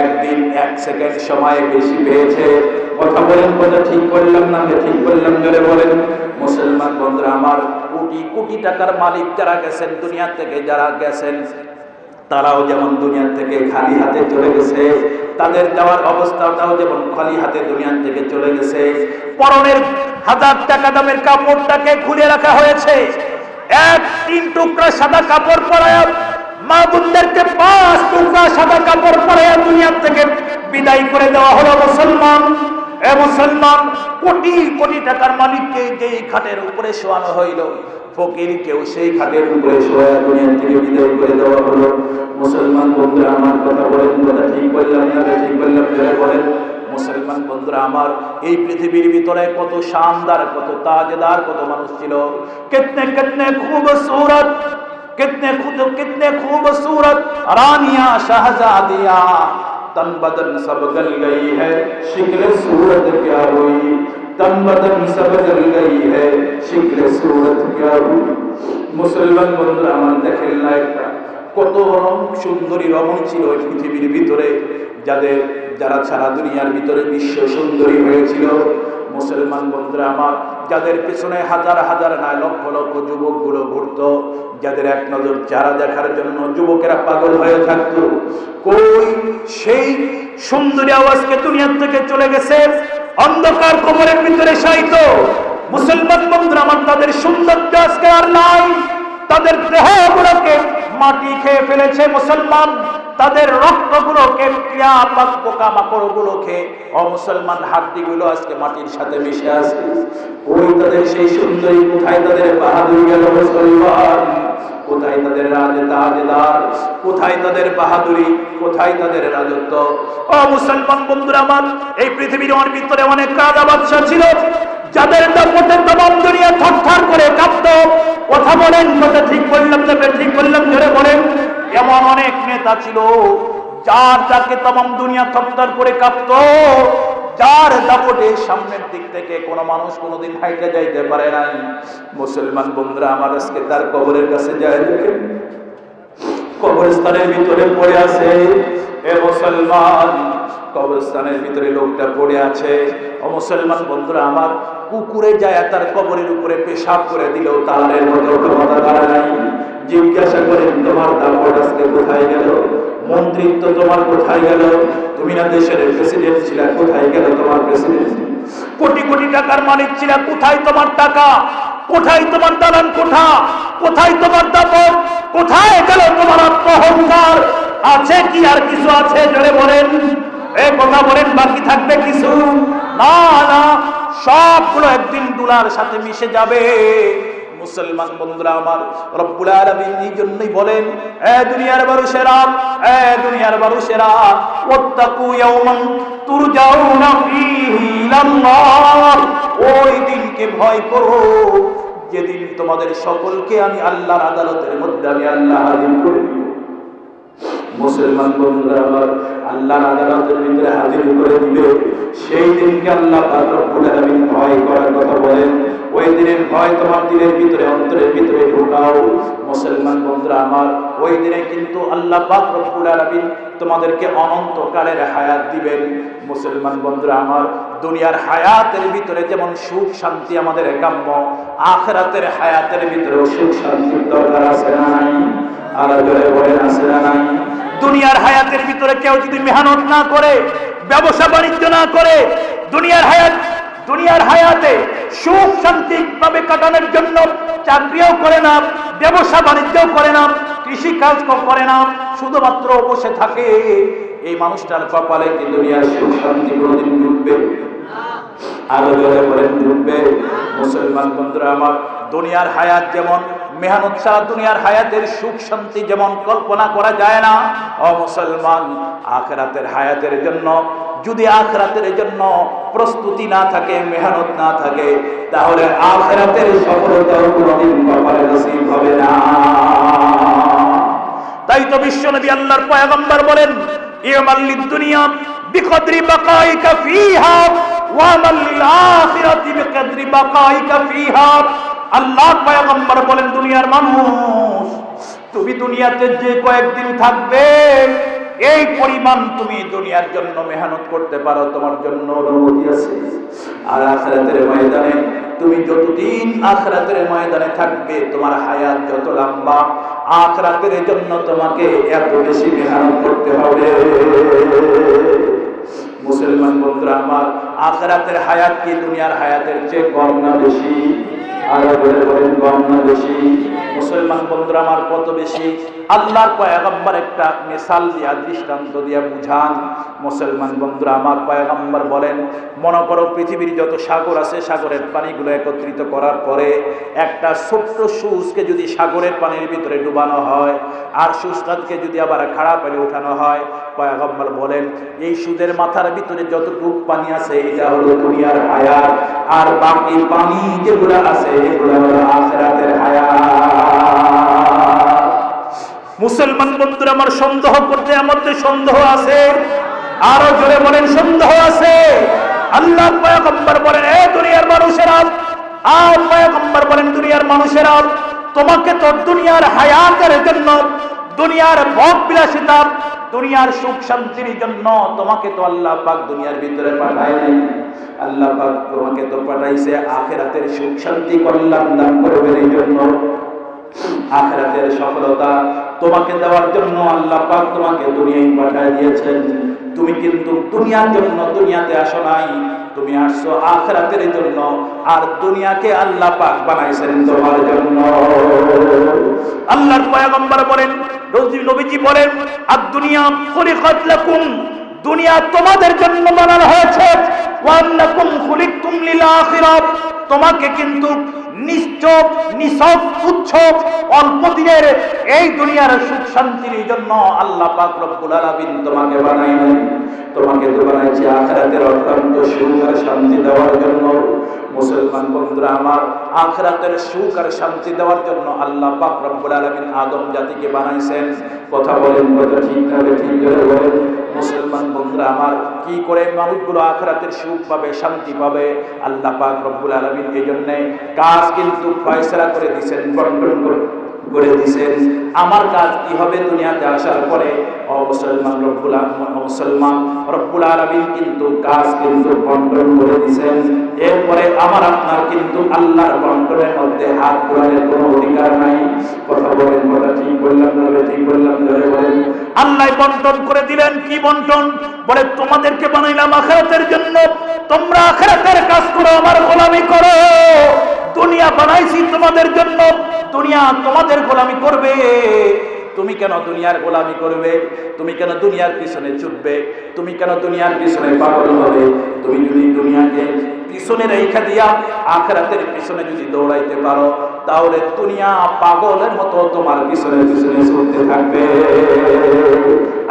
একদিন এক সেকেন্ড সময় বেশি পেয়েছে। কথা বলেন, কথা ঠিক বললাম না ঠিক বললাম? যারা বলেন। মুসলমান বন্ধুরা আমার, কোটি কোটি টাকার মালিক যারা গেছেন দুনিয়া থেকে, যারা গেছেন তারাও যেমন দুনিয়া থেকে খালি হাতে চলে গেছে, তাদের যাওয়ার অবস্থাটাও যেমন খালি হাতে দুনিয়া থেকে চলে গেছে। পরনের 1000 টাকা দামের কাপড়টাকে খুলে রাখা হয়েছে, 3 টুকরা সাদা কাপড় পরায়া মা বোনদেরকে 5 টুকরা সাদা কাপড় পরায়া দুনিয়া থেকে বিদায় করে দেওয়া হলো। মুসলমান, এ মুসলমান, কোটি কোটি টাকার মালিককে যেই খাটের উপরে শোয়ানো হইল, ফকিরকেও সেই খাটের উপরে শোয়া দুনিয়া থেকে বিদায় করে দেওয়া হলো। মুসলমান বন্ধুরা আমার, কথা বলেন, কথা ঠিক বললাম না ঠিক বললাম? যারা বলেন। মুসলমান বন্ধুরা আমার, এই পৃথিবীর ভিতরে কত শানদার, কত তাজদার, কত মানুষ ছিল, কিতনে কিতনে খুবসুরত, কিতনে খুবসুরত রানিয়া শাহজাদিয়া, तन बदन सब गल गई है शिक्ल सूरत क्या हुई, तन बदन सब गल गई है शिक्ल सूरत क्या हुई। মুসলমান বন্ধুরা আমার, দেখেন না একটা কত রং সুন্দরী রমণ ছিল এই পৃথিবীর ভিতরে, যারা সারা দুনিয়ার ভিতরে বিশ্ব সুন্দরী হয়েছিল। মুসলমান বন্ধুরা আমার, যাদের পিছনে হাজার হাজার নয় লক্ষ লক্ষ যুবকগুলো ঘুরত, যাদের এক নজর চেহারা দেখার জন্য যুবকেরা পাগল হয়ে থাকতো, কই সেই সুন্দরী আওয়াজকে দুনিয়া থেকে চলে গেছে, অন্ধকার কবরের ভিতরে শায়িত। মুসলমান বন্ধুরা আমার, তাদের সৌন্দর্য আজকে আর নাই, তাদের দেহগুলোকে মাটি খেয়ে ফেলেছে। মুসলমান, তাদের রক্তগুলোকে পোকামাকড়গুলোকে মুসলমান হাড্ডিগুলো আজকে মাটির সাথে মিশে আছে। ওই তাদের সেই সুন্দরী কোথায়, তাদের বাহাদুরি গেল? মুসলমান, কোথায় তাদের তাজদার, কোথায় তাদের বাহাদুরি, কোথায় তাদের রাজত্ব? ও মুসলমান বন্ধুরা আমার, এই পৃথিবীর ভিতরে অনেক রাজা বাদশা ছিল, যাদের দাপটে তমাম দুনিয়া থরথর করে কাঁপত। কথা বলেন, কথা ঠিক বললাম না ঠিক বললাম? ধরে বলেন। এমন অনেক নেতা ছিল যাকে তমাম দুনিয়া থরথর করে কাঁপত, যার দাপটে সামনের দিক থেকে কোনো মানুষ কোনোদিন হাইটে যাইতে পারে নাই। মুসলমান বন্ধুরা আমার, আজকে তার কবরের কাছে যায়, দেখেন কবরস্থানের ভিতরে পড়ে আছে। এ মুসলমান, কবরস্থানের ভিতরে লোকটা পড়ে আছে। ও মুসলমান বন্ধুরা আমার, কুকুরে যায় তার কবরের উপরে পেশাব করে দিলেও তার এর মতো ক্ষমতা তারা নাই। জিজ্ঞাসা করেন, তোমার দাপট আজকে কোথায় গেল? মন্ত্রিত্ব তোমার কোথায় গেল? তুমি না দেশের প্রেসিডেন্ট ছিলা, কোথায় গেল তোমার প্রেসিডেন্ট? কোটি কোটি টাকার মালিক ছিলা, কোথায় তোমার টাকা? কোথায় তোমার দালান কোঠা? কোথায় তোমার দাপট? কোথায় গেল তোমার অহংকার? আছে কি আর কিছু আছে? জোরে বলেন, এই কথা বলেন, বাকি থাকবে কিছু? না না, সবগুলো একদিন দুলার সাথে মিশে যাবে। মুসলমান বন্ধুরা আমার, রব্বুল আলামিন এই জন্যই বলেন, এ দুনিয়ার মানুষেরা, এ দুনিয়ার মানুষেরা, ওয়াত্তাকু ইয়াওমান তুরজাউনা ফীহি ইলাল্লাহ, ওই দিনকে ভয় করো যেদিন তোমাদের সকলকে আমি আল্লাহর আদালতের মধ্যে আমি আল্লাহ হাজির করে দিব। মুসলমান বন্ধুরা আমার, আল্লাহর আদালতের ভিতরে হাজির করে দিবে। সেই দিনকে আল্লাহ পাক রব্বুল আলামিন ভয় করার কথা বলেন। ওই দিনের ভয় তোমার দিলের ভিতরে, অন্তরের ভিতরে ঢোকাও। মুসলমান বন্ধুরা আমার, ওই দিনে কিন্তু আল্লাহ পাক রব্বুল আলামিন তোমাদেরকে অনন্তকালের হায়াত দিবেন। মুসলমান বন্ধুরা আমার, দুনিয়ার হায়াতের ভিতরে যেমন সুখ শান্তি আমাদের কাম্য, আখিরাতের হায়াতের ভিতরে সুখ শান্তির দরকার আছে না নাই? আর জোরে বলেন আছে না নাই? দুনিয়ার হায়াতের ভিতরে কেউ যদি মেহনত না করে, ব্যবসা বাণিজ্য না করে, দুনিয়ার হায়াতে সুখ শান্তি ভাবে কাটানোর জন্য চাকরিও করে না, ব্যবসা বাণিজ্যও করে না, কৃষি কাজ করে না, শুধুমাত্র বসে থাকে, এই মানুষটার কপালে কি দুনিয়ার সুখ শান্তি কোনোদিন জুটবে? আরো জোরে বলেন জুটবে? মুসলমান বন্ধুরা আমার, দুনিয়ার হায়াত যেমন মেহনত ছাড়া দুনিয়ার হায়াতের সুখ শান্তি যেমন কল্পনা করা যায় না, ও মুসলমান, আখিরাতের হায়াতের জন্য যদি আখিরাতের জন্য প্রস্তুতি না থাকে, মেহনত না থাকে, তাহলে আখিরাতের সফলতা কোনোদিন কপালে নসিব হবে না। তাই তো বিশ্বনবী আল্লাহর পয়গম্বর বলেন, ইয়ামাল লিদ-দুনিয়া বিকদরি বাকাইকা ফিহা ওয়া আমাল লিল আখিরাতি বিকদরি বাকাইকা ফিহা। আল্লাহর পয়গম্বর বলেন, দুনিয়ার মানুষ, তুমি দুনিয়াতে যে কয়েকদিন থাকবে, এই পরিমাণ তুমি দুনিয়ার জন্য মেহনত করতে পারো, তোমার জন্য অনুমতি আছে। আর আখিরাতের ময়দানে তুমি যতদিন আখিরাতের ময়দানে থাকবে, তোমার হায়াত যত লম্বা, আখিরাতের জন্য তোমাকে এত বেশি মেহনত করতে হবে। মুসলমান বন্ধুরা আমার, আখিরাতের হায়াত কি দুনিয়ার হায়াতের চেয়ে কম না বেশি? আরো বলেন কম না বেশি? মুসলমান বন্ধুরা আমার, কত বেশি? আল্লাহর পয়গম্বর একটা মিসাল দিয়া, দৃষ্টান্ত দিয়া বুঝান। মুসলমান বন্ধুরা আমার, পয়গম্বর বলেন, মনে করো পৃথিবীর যত সাগর আছে, সাগরের পানিগুলো একত্রিত করার পরে একটা ছোট্ট সূচকে যদি সাগরের পানির ভিতরে ডুবানো হয়, আর সূচটাকে যদি আবার খাড়া পানি উঠানো হয়, পয়গম্বর বলেন, এই সুদের মাথার ভিতরে যতটুকু পানি আছে, এটা হলো দুনিয়ার হায়াত, আর বাকি পানি যেগুলো আছে এগুলো হলো আখিরাতের হায়াত। মুসলমান বন্ধুরা আমার, সন্দেহ করতে আমাদের সন্দেহ আছে? আরো জোরে বলেন সন্দেহ আছে? আল্লাহর পয়গম্বর বলেন, এ দুনিয়ার মানুষেরা, আর পয়গম্বর বলেন, দুনিয়ার মানুষেরা, তোমাকে তো দুনিয়ার হায়াতের জন্য, দুনিয়ার ভোগ বিলাসিতা, দুনিয়ার সুখ শান্তির জন্য তোমাকে তো আল্লাহ পাক দুনিয়ার ভিতরে পাঠায় নাই। আল্লাহ পাক তোমাকে তো পাঠাইছে আখিরাতের সুখ শান্তি কল্যাণ দান করবেন এই জন্য। আখিরাতের সফলতা তোমাকে দেওয়ার জন্য আল্লাহ পাক তোমাকে দুনিয়ায় পাঠিয়ে দিয়েছেন। তুমি কিন্তু দুনিয়ার জন্য দুনিয়াতে আসো নাই, তুমি আসছো আখিরাতের জন্য। আর দুনিয়াকে আল্লাহ পাক বানাইছেন তোমার জন্য। আল্লাহর পয়গম্বর বলেন, নবীজি বলেন, আদ-দুনিয়া খুলিকাত লাকুম, দুনিয়া তোমাদের জন্য বানানো হয়েছে, ওয়া আন্নাকুম খুলিকতুম লিল আখিরাত, তোমাকে কিন্তু নিশ্চপ নিছক তুচ্ছ অল্প দিনের এই দুনিয়ার সুখ শান্তির জন্য আল্লাহ পাক রব্বুল আলামিন তোমাকে বানাইলেন। তোমাকে তো বানাইছে আখিরাতের অত্যন্ত সুখ আর শান্তি দেওয়ার জন্য। মুসলমান বন্ধুরা আমার, আখিরাতের সুখ আর শান্তি দেওয়ার জন্য আল্লাহ পাক রব্বুল আলামিন আদম জাতিকে বানাইছেন। কথা বলেন, কথা ঠিক না ঠিক বলেন? মুসলমান বন্ধুরা আমার, কি করে মানুষগুলো আখিরাতের সুখ পাবে, শান্তি পাবে? আল্লাহ পাক রব্বুল আলামিন এই জন্য কাজ কিন্তু ফয়সালা করে দিয়েছেন, বন্টন করে দিয়েছেন। আমার কাজ কি হবে দুনিয়াতে আসার পরে? মুসলমান রব্বুল আলামিন কিন্তু কাজ কিন্তু বন্টন করে দিয়েছেন। এরপরে আমার আপনার কিন্তু আল্লাহর বন্টনের মধ্যে হাত ঘোরানোর কোনো অধিকার নাই। কথা বলেন, কথা ঠিক বললাম না ঠিক বললাম না বলেন? আল্লাহ বন্টন করে দিলেন। কি বন্টন? বলে, তোমাদেরকে বানাইলাম আখিরাতের জন্য, তোমরা আখিরাতের কাজ করো, আমার গোলামি করো। দুনিয়া বানাইছি তোমাদের জন্য, দুনিয়া তোমাদের গোলামি করবে। তুমি কেন দুনিয়ার গোলামি করবে? তুমি কেন দুনিয়ার পিছনে ছুটবে? তুমি কেন দুনিয়ার পিছনে পাগল হবে? তুমি যদি দুনিয়াকে পিছনে রেখে দিয়া আখিরাতের পিছনে যদি দৌড়াইতে পারো, তাহলে দুনিয়া পাগলের মতো তোমার পিছনে পিছনে ছুটতে থাকবে।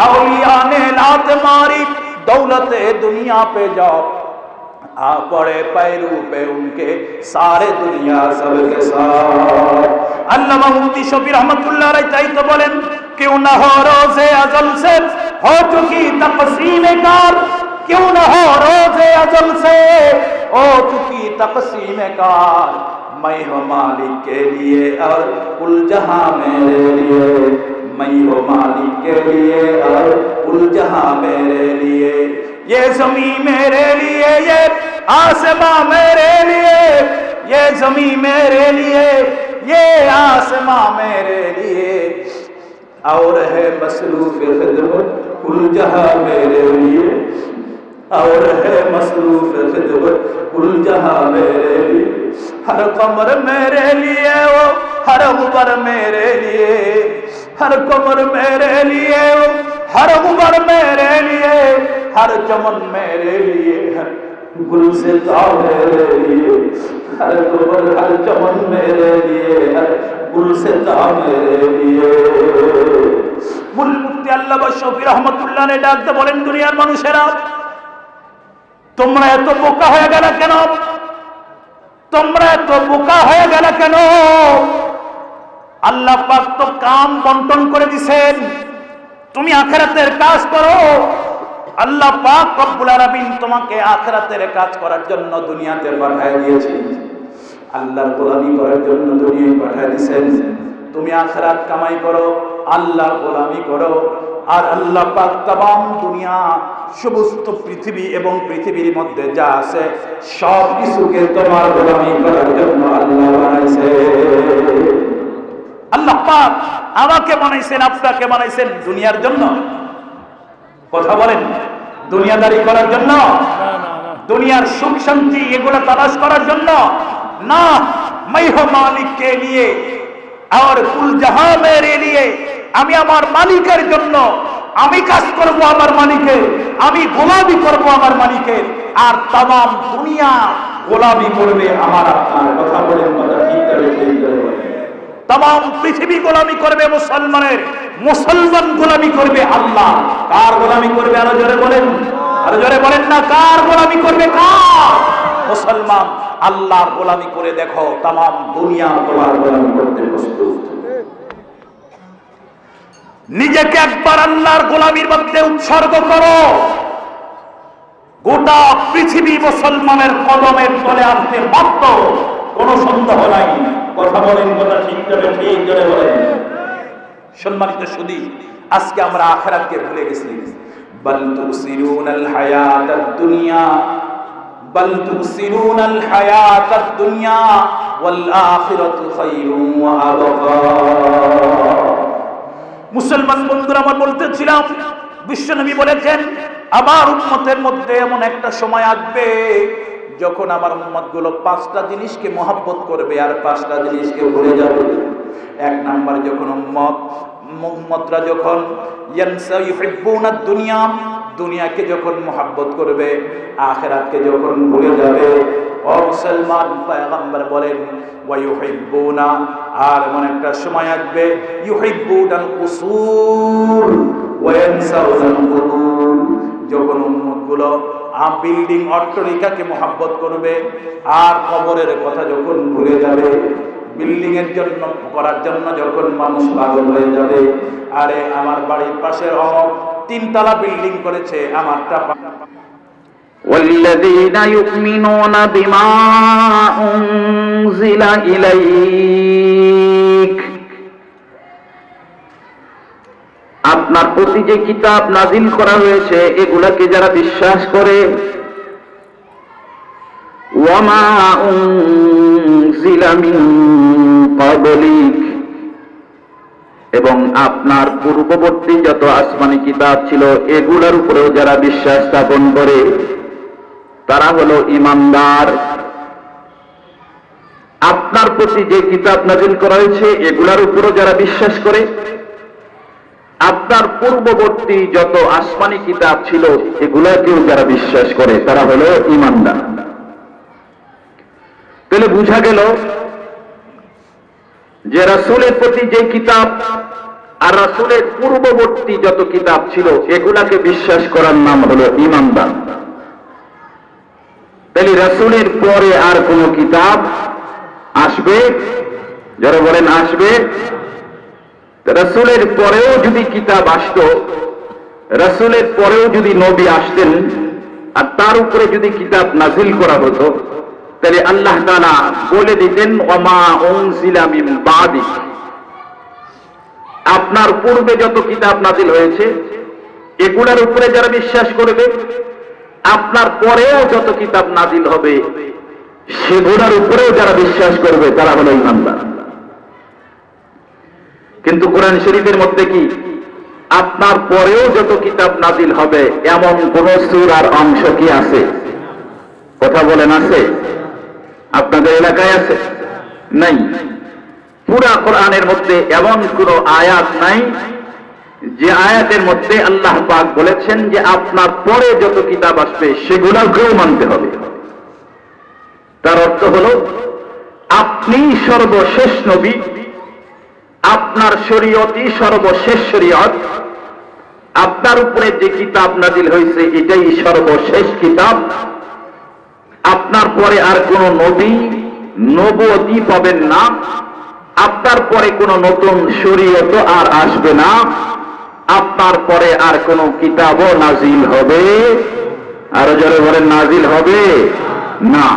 আউলিয়া নে লাত মারি দৌলতে দুনিয়া পে যাও, पड़े पैरू पे उनके सारे दुनिया सबके साथ। আল্লামা মুফতি শফি রহমাতুল্লাহ আলাইহি তাই তো বলেন, क्यों न हो रोज़े अज़ल से हो चुकी तक़सीम कार, क्यों न हो रोज़े अज़ल से हो चुकी तक़सीम कार, मैं हूँ मालिक के लिए और कुल जहां मेरे लिए, मैं हूँ मालिक के लिए और कुल जहां मेरे लिए। ये ज़मीन मेरे लिए, ये आसमां मेरे लिए, ये ज़मीन मेरे लिए, ये आसमां मेरे लिए, और है मसरूफ़ खिदमत कुल जहां मेरे लिए, और है मसरूफ़ खिदमत कुल जहां मेरे लिए। हर कमर मेरे लिए वो, हर गुबर मेरे लिए, हर कमर मेरे लिए वो, हर गुबर मेरे लिए, हर चमन मेरे लिए, हर गुल से मेरे लिए, हर गुबर हर चमन मेरे लिए, हर गुल से मेरे लिए। मूल मुफ्ती আল্লামা শফি রহমাতুল্লাহ ने ডাকতে বলেন, দুনিয়ার মানুষেরা তোমরা এত বোকা হয়ে গেলে কেন? তোমরা এত বোকা হয়ে গেলে কেন? আল্লাহ পাক তো কাম বন্টন করে দিয়েছেন, তুমি আখিরাতের কাজ করো। আল্লাহ পাক রব্বুল আলামিন তোমাকে আখিরাতের কাজ করার জন্য দুনিয়াতে পাঠিয়ে দিয়েছেন, আল্লাহর গোলামি করার জন্য দুনিয়ায় পাঠিয়ে দিয়েছেন। তুমি আখিরাত কামাই করো, আল্লাহর গোলামি করো, আর আল্লাহ পাক तमाम দুনিয়া সমস্ত পৃথিবী এবং পৃথিবীর মধ্যে যা আছে সব কিছুকে তোমার গোলামি করার জন্য আল্লাহ বানাইছে। আল্লাহ পাক আমাকে বানাইছেন, আপনাকে বানাইছেন দুনিয়ার জন্য। কথা বলেন, দুনিয়াদারি করার জন্য? দুনিয়ার সুখ শান্তি এগুলো তালাশ করার জন্য না। मैं हूं मालिक के लिए और कुल जहां मेरे लिए, আমি আমার মালিকের জন্য আমি কাজ করব, আমার মালিকের আমি গোলামি করব আমার মালিকের, আর तमाम দুনিয়া গোলামি করবে আমার আপনার। কথা বলেন, কথা ঠিক করে ঠিক করে বলেন। तमाम পৃথিবী গোলামি করবে মুসলমানের, মুসলমান গোলামি করবে আল্লাহ। কার গোলামি করবে? আরো জোরে বলেন, আরো জোরে বলেন না, কার গোলামি করবে? কার? মুসলমান। আল্লাহর গোলামি করে দেখো, तमाम দুনিয়া তোমার গোলামি করতে প্রস্তুত। নিজেকে একবার আল্লাহর গোলামির মধ্যে উৎসর্গ করো, গোটা পৃথিবী মুসলমানের কদমের তলে আসতে বাধ্য, কোনো সন্দেহ নাই। কথা বলেন, কথা ঠিক করে ঠিক করে বলেন। সম্মানিত সুধী, আজকে আমরা আখিরাতকে ভুলে গেছি। বাল তুসিরুনাল হায়াতাদ দুনিয়া, বাল তুসিরুনাল হায়াতাদ দুনিয়া ওয়াল আখিরাতু খায়রুন ওয়া আবকা। মুসলমান বন্ধুরা, আমার বলতেছিলাম, বিশ্বনবী বলেছেন আমার উম্মতের মধ্যে এমন একটা সময় আসবে যখন আমার উম্মতগুলো পাঁচটা জিনিসকে মহব্বত করবে আর পাঁচটা জিনিসকে ভুলে যাবে। এক নাম্বার, যখন উম্মতরা যখন ইয়ানসা ইউহিব্বুনাদ দুনিয়া, দুনিয়াকে যখন মহব্বত করবে, আখিরাতকে যখন ভুলে যাবে। ও মুসলমান, পয়গম্বর বলেন ওয়া ইউহিব্বুনা, আর এমন একটা সময় আসবে ইউহিব্বুনাল কুসুর ওয়া ইয়ানসাউনাল কুবুর, যখন উম্মতগুলো বিল্ডিং অট্টালিকাকে মহব্বত করবে আর কবরের কথা যখন ভুলে যাবে। বিল্ডিং এর জন্য করার জন্য যখন মানুষ পাগল হয়ে যাবে, আরে আমার বাড়ির পাশের অমুক 3 তলা বিল্ডিং করেছে, আমারটা। والذين يؤمنون بما أنزل إليك, আপনার প্রতি যে কিতাব নাজিল করা হয়েছে এগুলাকে যারা বিশ্বাস করে, ওয়ামা উনজিলা মিন ক্বাবলিক, এবং আপনার পূর্ববর্তী যত আসমানি কিতাব ছিল এগুলার উপরেও যারা বিশ্বাস স্থাপন করে তারা হলো ঈমানদার। আপনার প্রতি যে কিতাব নাজিল করা হয়েছে এগুলার উপরও যারা বিশ্বাস করে, আপনার পূর্ববর্তী যত আসমানি কিতাব ছিল এগুলাকেও যারা বিশ্বাস করে তারা হলো ঈমানদার। তাহলে বোঝা গেল যে রাসূলের প্রতি যে কিতাব আর রাসূলের পূর্ববর্তী যত কিতাব ছিল এগুলাকে বিশ্বাস করার নাম হলো ঈমানদার। তাহলে রাসূলের পরে আর কোন কিতাব আসবে? যারা বলেন আসবে, রাসূলের পরেও যদি কিতাব আসতো, রাসূলের পরেও যদি নবী আসতেন আর তার উপরে যদি কিতাব নাজিল করা হতো, তাহলে আল্লাহ তাআলা বলে দিতেন ওমা উনজিলা মিন বাদিক, আপনার পূর্বে যত কিতাব নাজিল হয়েছে এগুলোর উপরে যারা বিশ্বাস করবে, আপনার পরেও যত কিতাব নাজিল হবে সেগুলোর উপরেও যারা বিশ্বাস করবে তারা হলো ঈমানদার। কিন্তু কোরআন শরীফের মধ্যে কি আপনার পরেও যত কিতাব নাজিল হবে এমন কোন সূরার অংশ কি আছে? কথা বলেন, আছে? আপনাদের এলাকায় আছে? নাই। পুরা কোরআনের মধ্যে এমন কোন আয়াত নাই যে আয়াতের মধ্যে আল্লাহ পাক বলেছেন যে আপনার পরে যত কিতাব আসবে সেগুলোকেও মানতে হবে। তার অর্থ হলো আপনি সর্বশেষ নবী, আপনার শরীয়তই সর্বশেষ শরীয়ত, আপনার উপরে যে কিতাব নাজিল হয়েছে এটাই সর্বশেষ কিতাব। আপনার পরে আর কোন নবী নবুয়তি পাবেন না, আপনার পরে কোন নতুন শরীয়ত আর আসবে না, আপনার পরে আর কোন কিতাবও নাজিল হবে, আরো জোরে বলেন নাজিল হবে না।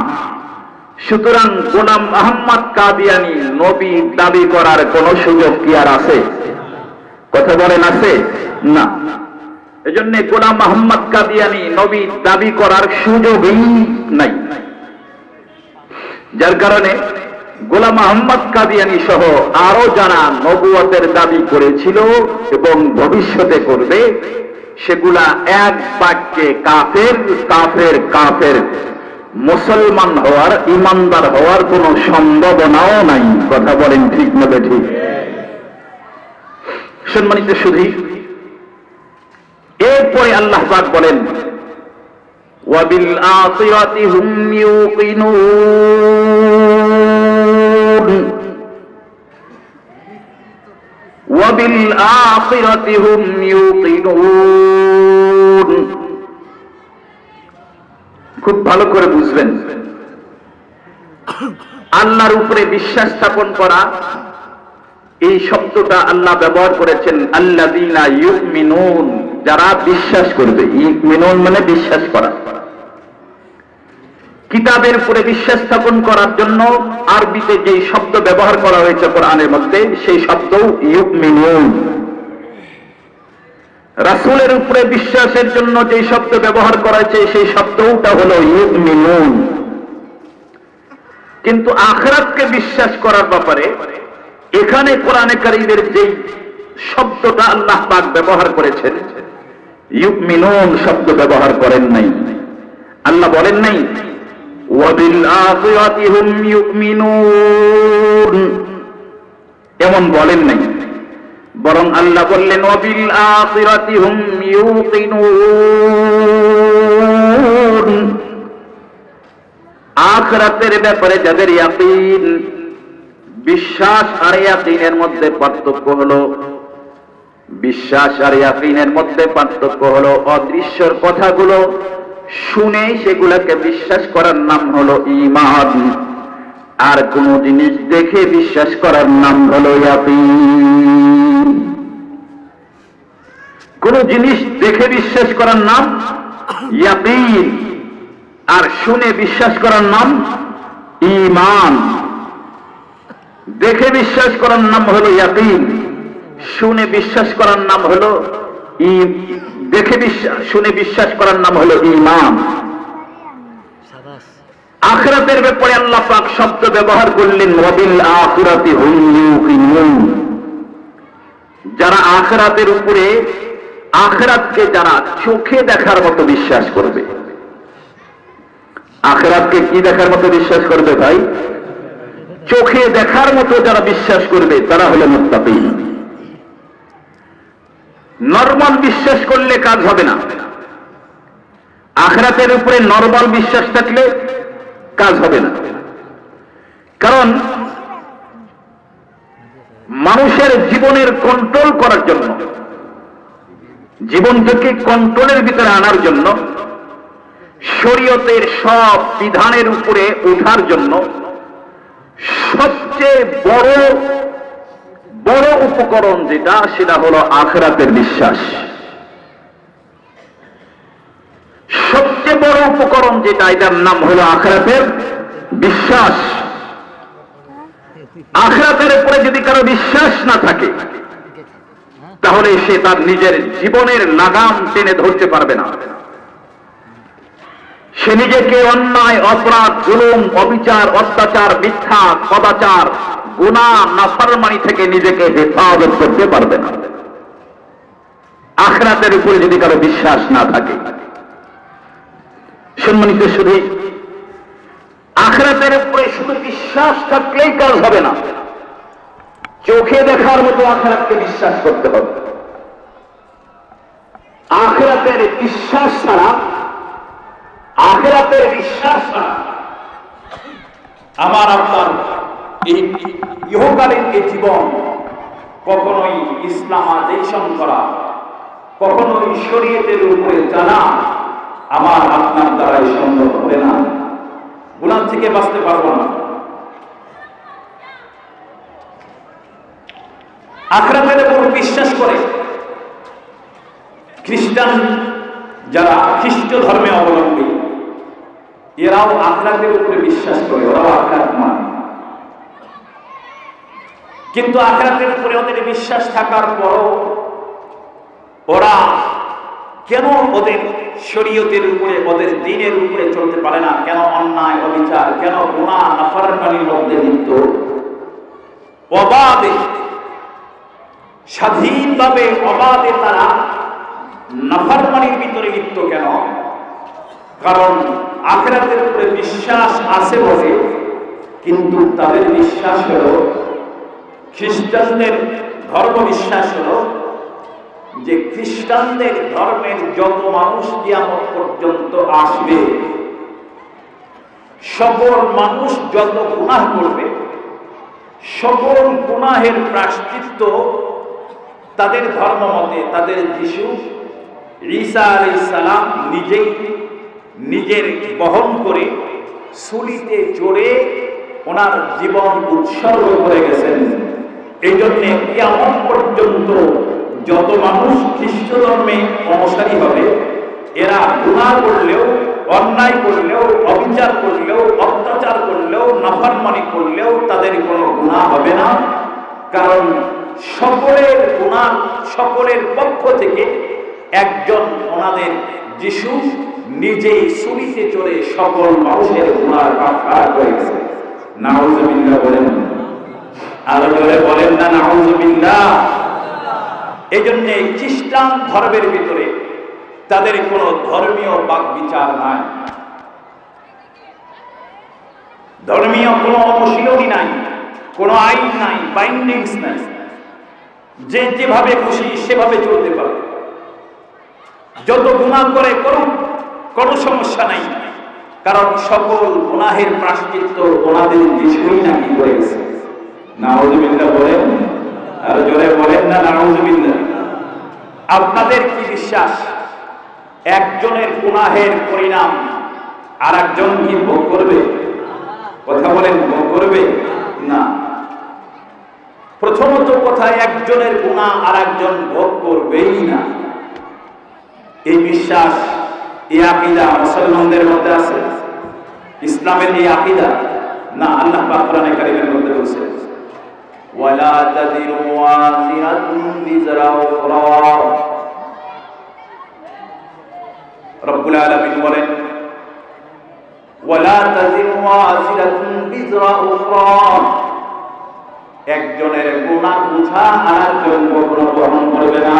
সুতরাং গোলাম মোহাম্মদ কাদিয়ানী নবী দাবি করার কোন সুযোগ কি আর আছে? কথা বলেন, আছে? না। এজন্য গোলাম মোহাম্মদ কাদিয়ানী নবী দাবি করার সুযোগই নাই। যার কারণে গোলাম মোহাম্মদ কাদিয়ানী সহ আরো যারা নবুয়তের দাবি করেছিল এবং ভবিষ্যতে করবে সেগুলা এক বাক্যে কাফের কাফের কাফের, মুসলমান হওয়ার, ঈমানদার হওয়ার কোন সম্ভাবনাও নাই। কথা বলেন ঠিক না ঠিক? সম্মানিত সুধী, এরপরে আল্লাহ পাক বলেন ওয়াবিল আখিরাতি হুম ইউকিনুন, ওয়াবিল আখিরাতি হুম ইউকিনুন। খুব ভালো করে বুঝবেন, আল্লাহর উপরে বিশ্বাস স্থাপন করা এই শব্দটা আল্লাহ ব্যবহার করেছেন আল্লাযীনা ইউমিনুন, যারা বিশ্বাস করবে। ইউমিনুন মানে বিশ্বাস করা। কিতাবের উপরে বিশ্বাস স্থাপন করার জন্য আরবিতে যেই শব্দ ব্যবহার করা হয়েছে কোরআনের মধ্যে সেই শব্দ ইউমিনুন। রাসূলের উপরে বিশ্বাসের জন্য যে শব্দ ব্যবহার করা হয়েছে সেই শব্দটা হলো ইউমিনুন। কিন্তু আখিরাতকে বিশ্বাস করার ব্যাপারে এখানে কোরআনে কারীমের যে শব্দটা আল্লাহ পাক ব্যবহার করেছেন ইউমিনুন শব্দ ব্যবহার করেন নাই। আল্লাহ বলেন নাই ওয়াবিল আখিরাতি হুম ইউমিনুন, এমন বলেন নাই, বরং আল্লাহ বললেন ওয়াবিল আখিরাতি হুম ইউকিনুন। আখিরাতের ব্যাপারে যাদের ইয়াকিন, বিশ্বাস আর ইয়াকিনের মধ্যে পার্থক্য হলো, বিশ্বাস আর ইয়াকিনের মধ্যে পার্থক্য হলো অদৃশ্যর কথাগুলো শুনে সেগুলোকে বিশ্বাস করার নাম হলো ঈমান, আর কোন জিনিস দেখে বিশ্বাস করার নাম হলো ইয়াকিন। কোন জিনিস দেখে বিশ্বাস করার নাম ইয়াকিন, আর শুনে বিশ্বাস করার নাম ঈমান। দেখে বিশ্বাস করার নাম হলো ইয়াকিন, শুনে বিশ্বাস করার নাম হলো শুনে বিশ্বাস করার নাম হলো ঈমান। আখিরাতের ব্যাপারে আল্লাহ পাক শব্দ ব্যবহার করলেন ওয়াবিল আখিরাতি হুম ইউকিনুন। যারা আখিরাতের উপরে, আখিরাতকে যারা চোখে দেখার মতো বিশ্বাস করবে। আখিরাতকে কি দেখার মতো বিশ্বাস করবে ভাই? চোখে দেখার মতো যারা বিশ্বাস করবে তারা হলো মুত্তাকিন। নরমাল বিশ্বাস করলে কাজ হবে না। আখিরাতের উপরে নরমাল বিশ্বাস থাকলে কাজ হবে না। কারণ মানুষের জীবনের কন্ট্রোল করার জন্য, জীবনটাকে কন্ট্রোলের ভিতরে আনার জন্য, শরীয়তের সব বিধানের উপরে ওঠার জন্য সবচেয়ে বড় বড় উপকরণ যেটা, সেটা হলো আখিরাতের বিশ্বাস। সবচেয়ে বড় উপকরণ যেটা, এটার নাম হলো আখিরাতের বিশ্বাস। আখিরাতের উপরে যদি কারো বিশ্বাস না থাকে, তাহলে সে তার নিজের জীবনের লাগাম টেনে ধরতে পারবে না। সে নিজেকে অন্যায়, অপরাধ, জুলুম, অবিচার, অত্যাচার, মিথ্যা, কদাচার, গুনাহ, নাফরমানি থেকে নিজেকে হেফাজত করতে পারবে না, আখিরাতের উপরে যদি কারো বিশ্বাস না থাকে। সম্মানিত শুধু আখিরাতের উপরে শুধু বিশ্বাস থাকলেই কাজ হবে না, চোখে দেখার মতো আখিরাতকে বিশ্বাস করতে হবে। আখিরাতের বিশ্বাস ছাড়া আমার আপনার এই ইহকালীন এই জীবন কখনোই ইসলামাইজেশন করা, কখনোই শরীয়তের উপরে জানা আমার আপনার দ্বারাই সম্ভব হবে না। গুনাহ থেকে বাঁচতে পারবো না। আখিরাতের উপর বিশ্বাস করে খ্রিস্টান যারা খ্রিস্ট ধর্মে অবলম্বী, এরাও আখিরাতের উপরে বিশ্বাস করে, ওরাও আখিরাত মানে। কিন্তু আখিরাতের উপরে ওদের বিশ্বাস থাকার পরও ওরা কেন ওদের শরীয়তের উপরে, ওদের দ্বীনের উপরে চলতে পারে না? কেন অন্যায়, অবিচার, কেন গুনাহ, নাফরমানির মধ্যে লিপ্ত, অবাধে, স্বাধীনভাবে অবাধে তারা নাফরমানির ভিতরে লিপ্ত কেন? কারণ আখিরাতের উপরে বিশ্বাস আছে বলে, কিন্তু তাদের বিশ্বাস হলো, খ্রিস্টানদের ধর্ম বিশ্বাস হলো যে খ্রিস্টানদের ধর্মের যত মানুষ কিয়ামত পর্যন্ত আসবে, সকল মানুষ যত গুনাহ করবে, সকল গুনাহের প্রায়শ্চিত্ত তাদের ধর্ম মতে, তাদের যিশু ঈসা আলাইহিস সালাম নিজেই নিজের বহন করে সুলিতে চড়ে ওনার জীবন উৎসর্গ করে গেছেন। এই জন্যে কিয়ামত পর্যন্ত যত মানুষ খ্রিস্ট ধর্মে অনুসারী হবে, এরা গুনাহ করলেও, অন্যায় করলেও, অবিচার করলেও, অত্যাচার করলেও, নাফরমানি করলেও তাদের কোনো গুনাহ হবে না। কারণ সকলের গুনাহ, সকলের পক্ষ থেকে একজন ওনাদের যিশু নিজেই সুলিতে চড়ে সকল মানুষের গুনাহ কাফারা করে গেছে। নাউযুবিল্লাহ বলেন, আরো জোরে বলেন না নাউযুবিল্লাহ। এই জন্য খ্রিস্টান ধর্মের ভিতরে তাদের কোনো ধর্মীয় বাক বিচার নাই, ধর্মীয় কোনো অনুশীলনী নাই, কোনো আইন নাই, বাইন্ডিংস নাই, যে যেভাবে খুশি সেভাবে চলতে পারে, যত গুনাহ করে করুক, কোনো সমস্যা নাই। কারণ সকল গুনাহের প্রায়শ্চিত্ত ওনাদের যিশুই নাকি করে গেছে। নাউযুবিল্লাহ বলেন, আর জোরে বলেন না নাউযুবিল্লাহ। আপনাদের কি বিশ্বাস একজনের গুনাহের পরিণাম আর একজন কি ভোগ করবে? কথা বলেন, ভোগ করবে না। প্রথমত কথা, একজনের গুনাহ আর একজন ভোগ করবেই না। এই বিশ্বাস, এই আকীদা মুসলমানদের মধ্যে আছে? ইসলামের এই আকীদা না? আল্লাহ পাক কোরআনে কারীমের মধ্যে বলেছেন, ওয়ালা তাযিরু ওয়াজিরাতুন বিজরা উখরা। রব্বুল আলামিন বলেন, ওয়ালা তাযিরু ওয়াজিরাতুন বিজরা উখরা। একজনের গুনাহ বোঝা আর একজন কখনো বহন করবে না।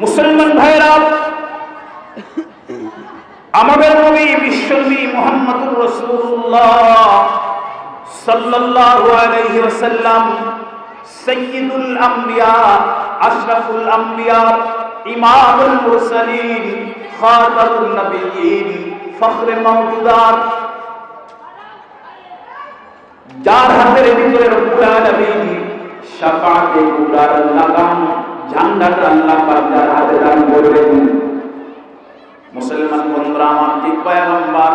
মুসলমান ভাইরা, আমাদের নবী বিশ্বনবী মুহাম্মদুর রাসূলুল্লাহ সাল্লাল্লাহু আলাইহি ওয়াসাল্লাম সাইয়্যিদুল আম্বিয়া, আশরাফুল আম্বিয়া, ইমামুল মুরসালিন, খাতামুন নবিয়্যিন, ফখরে মাওজুদাত, যার হাতের ভিতরে রব্বুল আলামিন শাফাআতে কুবরার লাগাম, ঝান্ডাটা আল্লাহ পাক যার হাতে দান করবেন। মুসলমান বন্ধুরা আমার, যে পয়গম্বর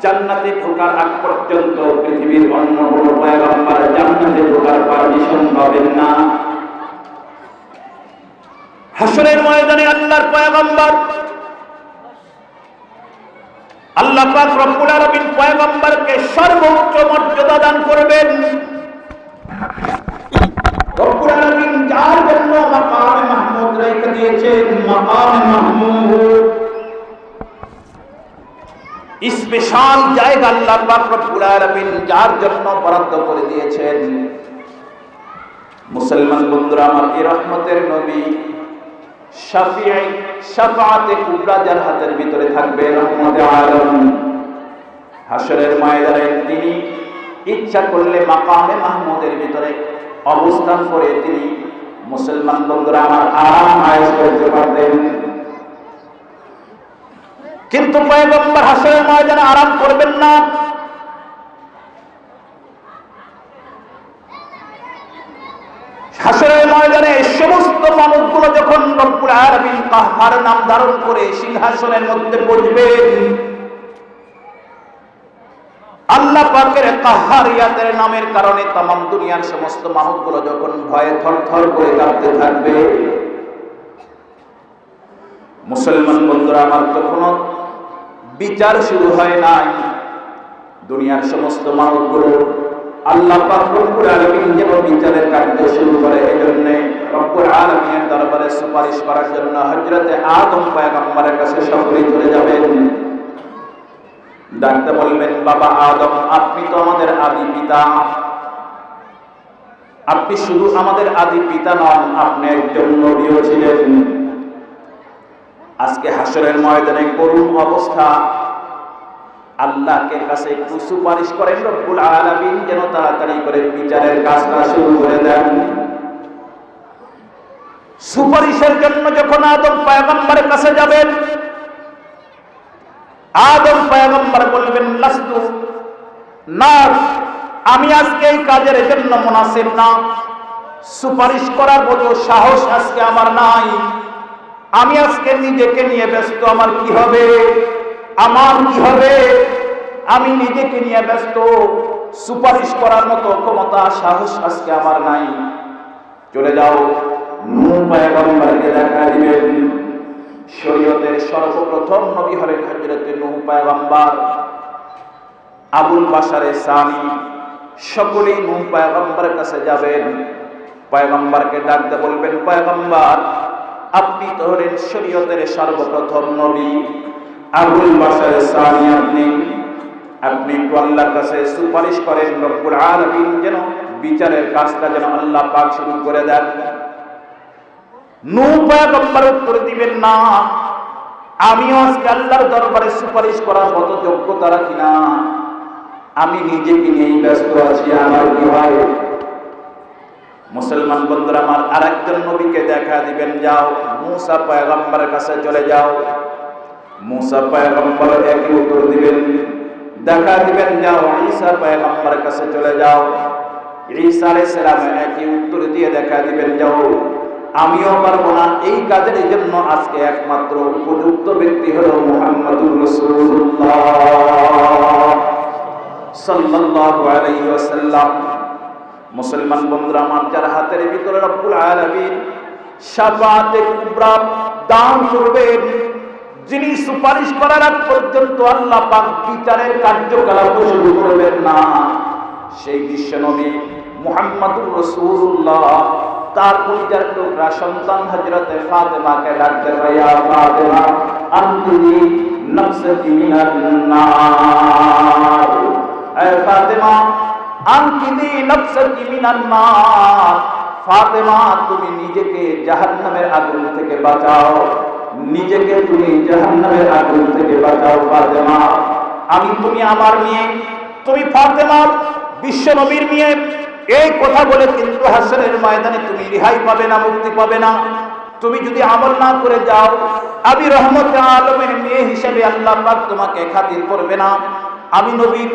জান্নাতে ঢোকার আগ পর্যন্ত পৃথিবীর অন্য কোনো পয়গম্বর জান্নাতে ঢোকার পারমিশন পাবেন না। হাসরের ময়দানে আল্লাহর পয়গম্বর, আল্লাহ পাক রব্বুল আলামিন পয়গম্বরকে সর্বোচ্চ মর্যাদা দান করবেন। রব্বুল আলামিন যার জন্য মাকামে মাহমুদ রেখে দিয়েছেন, মাকামে মাহমুদ স্পেশাল জায়গা আল্লাহ পাক রব্বুল আলামিন যার জন্য বরাদ্দ করে দিয়েছেন। মুসলমান বন্ধুরা আমার, এই রহমতের নবী শাফিঈ শাফাআতে কুবরা যার হাতের ভিতরে থাকবে, রহমতে আলম, হাসরের ময়দানে তিনি ইচ্ছা করলে মাকামে মাহমুদের ভিতরে অবস্থান করে তিনি মুসলমান বন্ধুরা আমার আরাম আয়েশ করতে পারতেন। কিন্তু পয়গম্বর হাসরের ময়দানে আরাম করবেন না। হাসরের ময়দানে সমস্ত মানুষগুলো যখন রব্বুল আলামিন কাহ্হার নাম ধারণ করে সিংহাসনের মধ্যে বসবেন, আল্লাহ পাকের কাহ্হারিয়াতের নামের কারণে তামাম দুনিয়ার সমস্ত মানুষগুলো যখন ভয়ে থরথর করে কাঁপতে থাকবে, মুসলমান বন্ধুরা আমার, তখনো বিচার শুরু হয় নাই। দুনিয়ার সমস্ত মানুষগুলো আল্লাহ পাক রব্বুল আলামিন যেন বিচারের কার্য শুরু করে, এজন্য রব্বুল আলামিনের দরবারে সুপারিশ করার জন্য হযরতে আদম পয়গম্বরের কাছে সকলেই চলে যাবেন। ডাকতে বলবেন, বাবা আদম, আপনি তো আমাদের আদি পিতা। আপনি শুধু আমাদের আদি পিতা নন, আপনি একজন নবীও ছিলেন। আজকে হাসরের ময়দানে করুণ অবস্থা, আল্লাহকে কাছে একটু সুপারিশ করেন রব্বুল আলামিন যেন তাড়াতাড়ি করে বিচারের কাজটা শুরু করে দেন। সুপারিশের জন্য যখন আদম পয়গম্বরের কাছে যাবেন, আদম পয়গম্বর বলবেন, লাস্তু না, আমি আজকে এই কাজের জন্য মুনাসিব না, সুপারিশ করার মতো সাহস আজকে আমার নাই। আমি আজকে নিজেকে নিয়ে ব্যস্ত, আমার কি হবে, আমার কি হবে, আমি নিজেকে নিয়ে ব্যস্ত, সুপারিশ করার মতো ক্ষমতা সাহস আজকে আমার নাই। চলে যাও, নূহ পয়গম্বরকে দেখা দিবেন। শরীয়তের সর্বপ্রথম নবী হলেন হযরতে নূহ পয়গম্বর, আবুল বাশারে সানি, সকলেই নূহ পয়গম্বরের কাছে যাবেন। পয়গম্বরকে ডাকতে বলবেন, পয়গম্বর, আপনি তো হলেন শরীয়তের সর্বপ্রথম নবী, আবুল বাশারে সানি আপনি একটু আল্লাহর কাছে সুপারিশ করেন রব্বুল আলামিন যেন বিচারের কাজটা যেন আল্লাহ পাক শুরু করে দেন। নূহ পয়গম্বর উত্তর দিবেন, না, আমিও আজকে আল্লাহর দরবারে সুপারিশ করার মতো যোগ্যতা রাখি না, আমি নিজেকে নিয়েই ব্যস্ত আছি, আমার কি হয়। মুসলমান বন্ধুরা আমার, আরেকজন নবীকে দেখা দিবেন, যাও মূসা পয়গম্বরের কাছে চলে যাও। মূসা পয়গম্বর একই উত্তর দিবেন। দেখা দিবেন, যাও ঈসা পয়গম্বরের কাছে চলে যাও। ঈসা আলাইহিস সালাম একই উত্তর দিয়ে দেখা দিবেন, যাও আমিও পারবো না এই কাজের জন্য, আজকে একমাত্র উপযুক্ত ব্যক্তি হলো মুহাম্মদুর রাসূলুল্লাহ সাল্লাল্লাহু আলাইহি ওয়াসাল্লাম। মুসলমান বন্ধুরা আমার, যার হাতের ভিতরে রব্বুল আলামিন শাফাআতে কুবরা দান করবেন, যিনি সুপারিশ করার আগ পর্যন্ত আল্লাহ পাক বিচারের কার্যকলাপ শুরু করবেন না, সেই বিশ্ব নবী মুহাম্মদুর রাসূলুল্লাহ তার কলিজার টুকরা সন্তান হযরতে ফাতেমাকে ডাকতে হয়, ইয়া ফাতেমা আনতি নাফসি মিনান নার, এ ফাতেমা আনতি নাফসি মিনান নার, ফাতেমা তুমি নিজেকে জাহান্নামের আগুন থেকে বাঁচাও, নিজেকে তুমি জাহান্নামের আগুন থেকে বাঁচাও ফাতেমা। আমি তুমি আমার মেয়ে, তুমি ফাতেমা বিশ্ব নবীর মেয়ে, এই কথা বলে কিন্তু হাসরের ময়দানে তুমি রেহাই পাবে না, মুক্তি পাবে না। তুমি যদি আমল না করে যাও, আমি রহমতে আলমের মেয়ে হিসেবে আল্লাহ পাক তোমাকে খাতির করবে না, আমি নবীর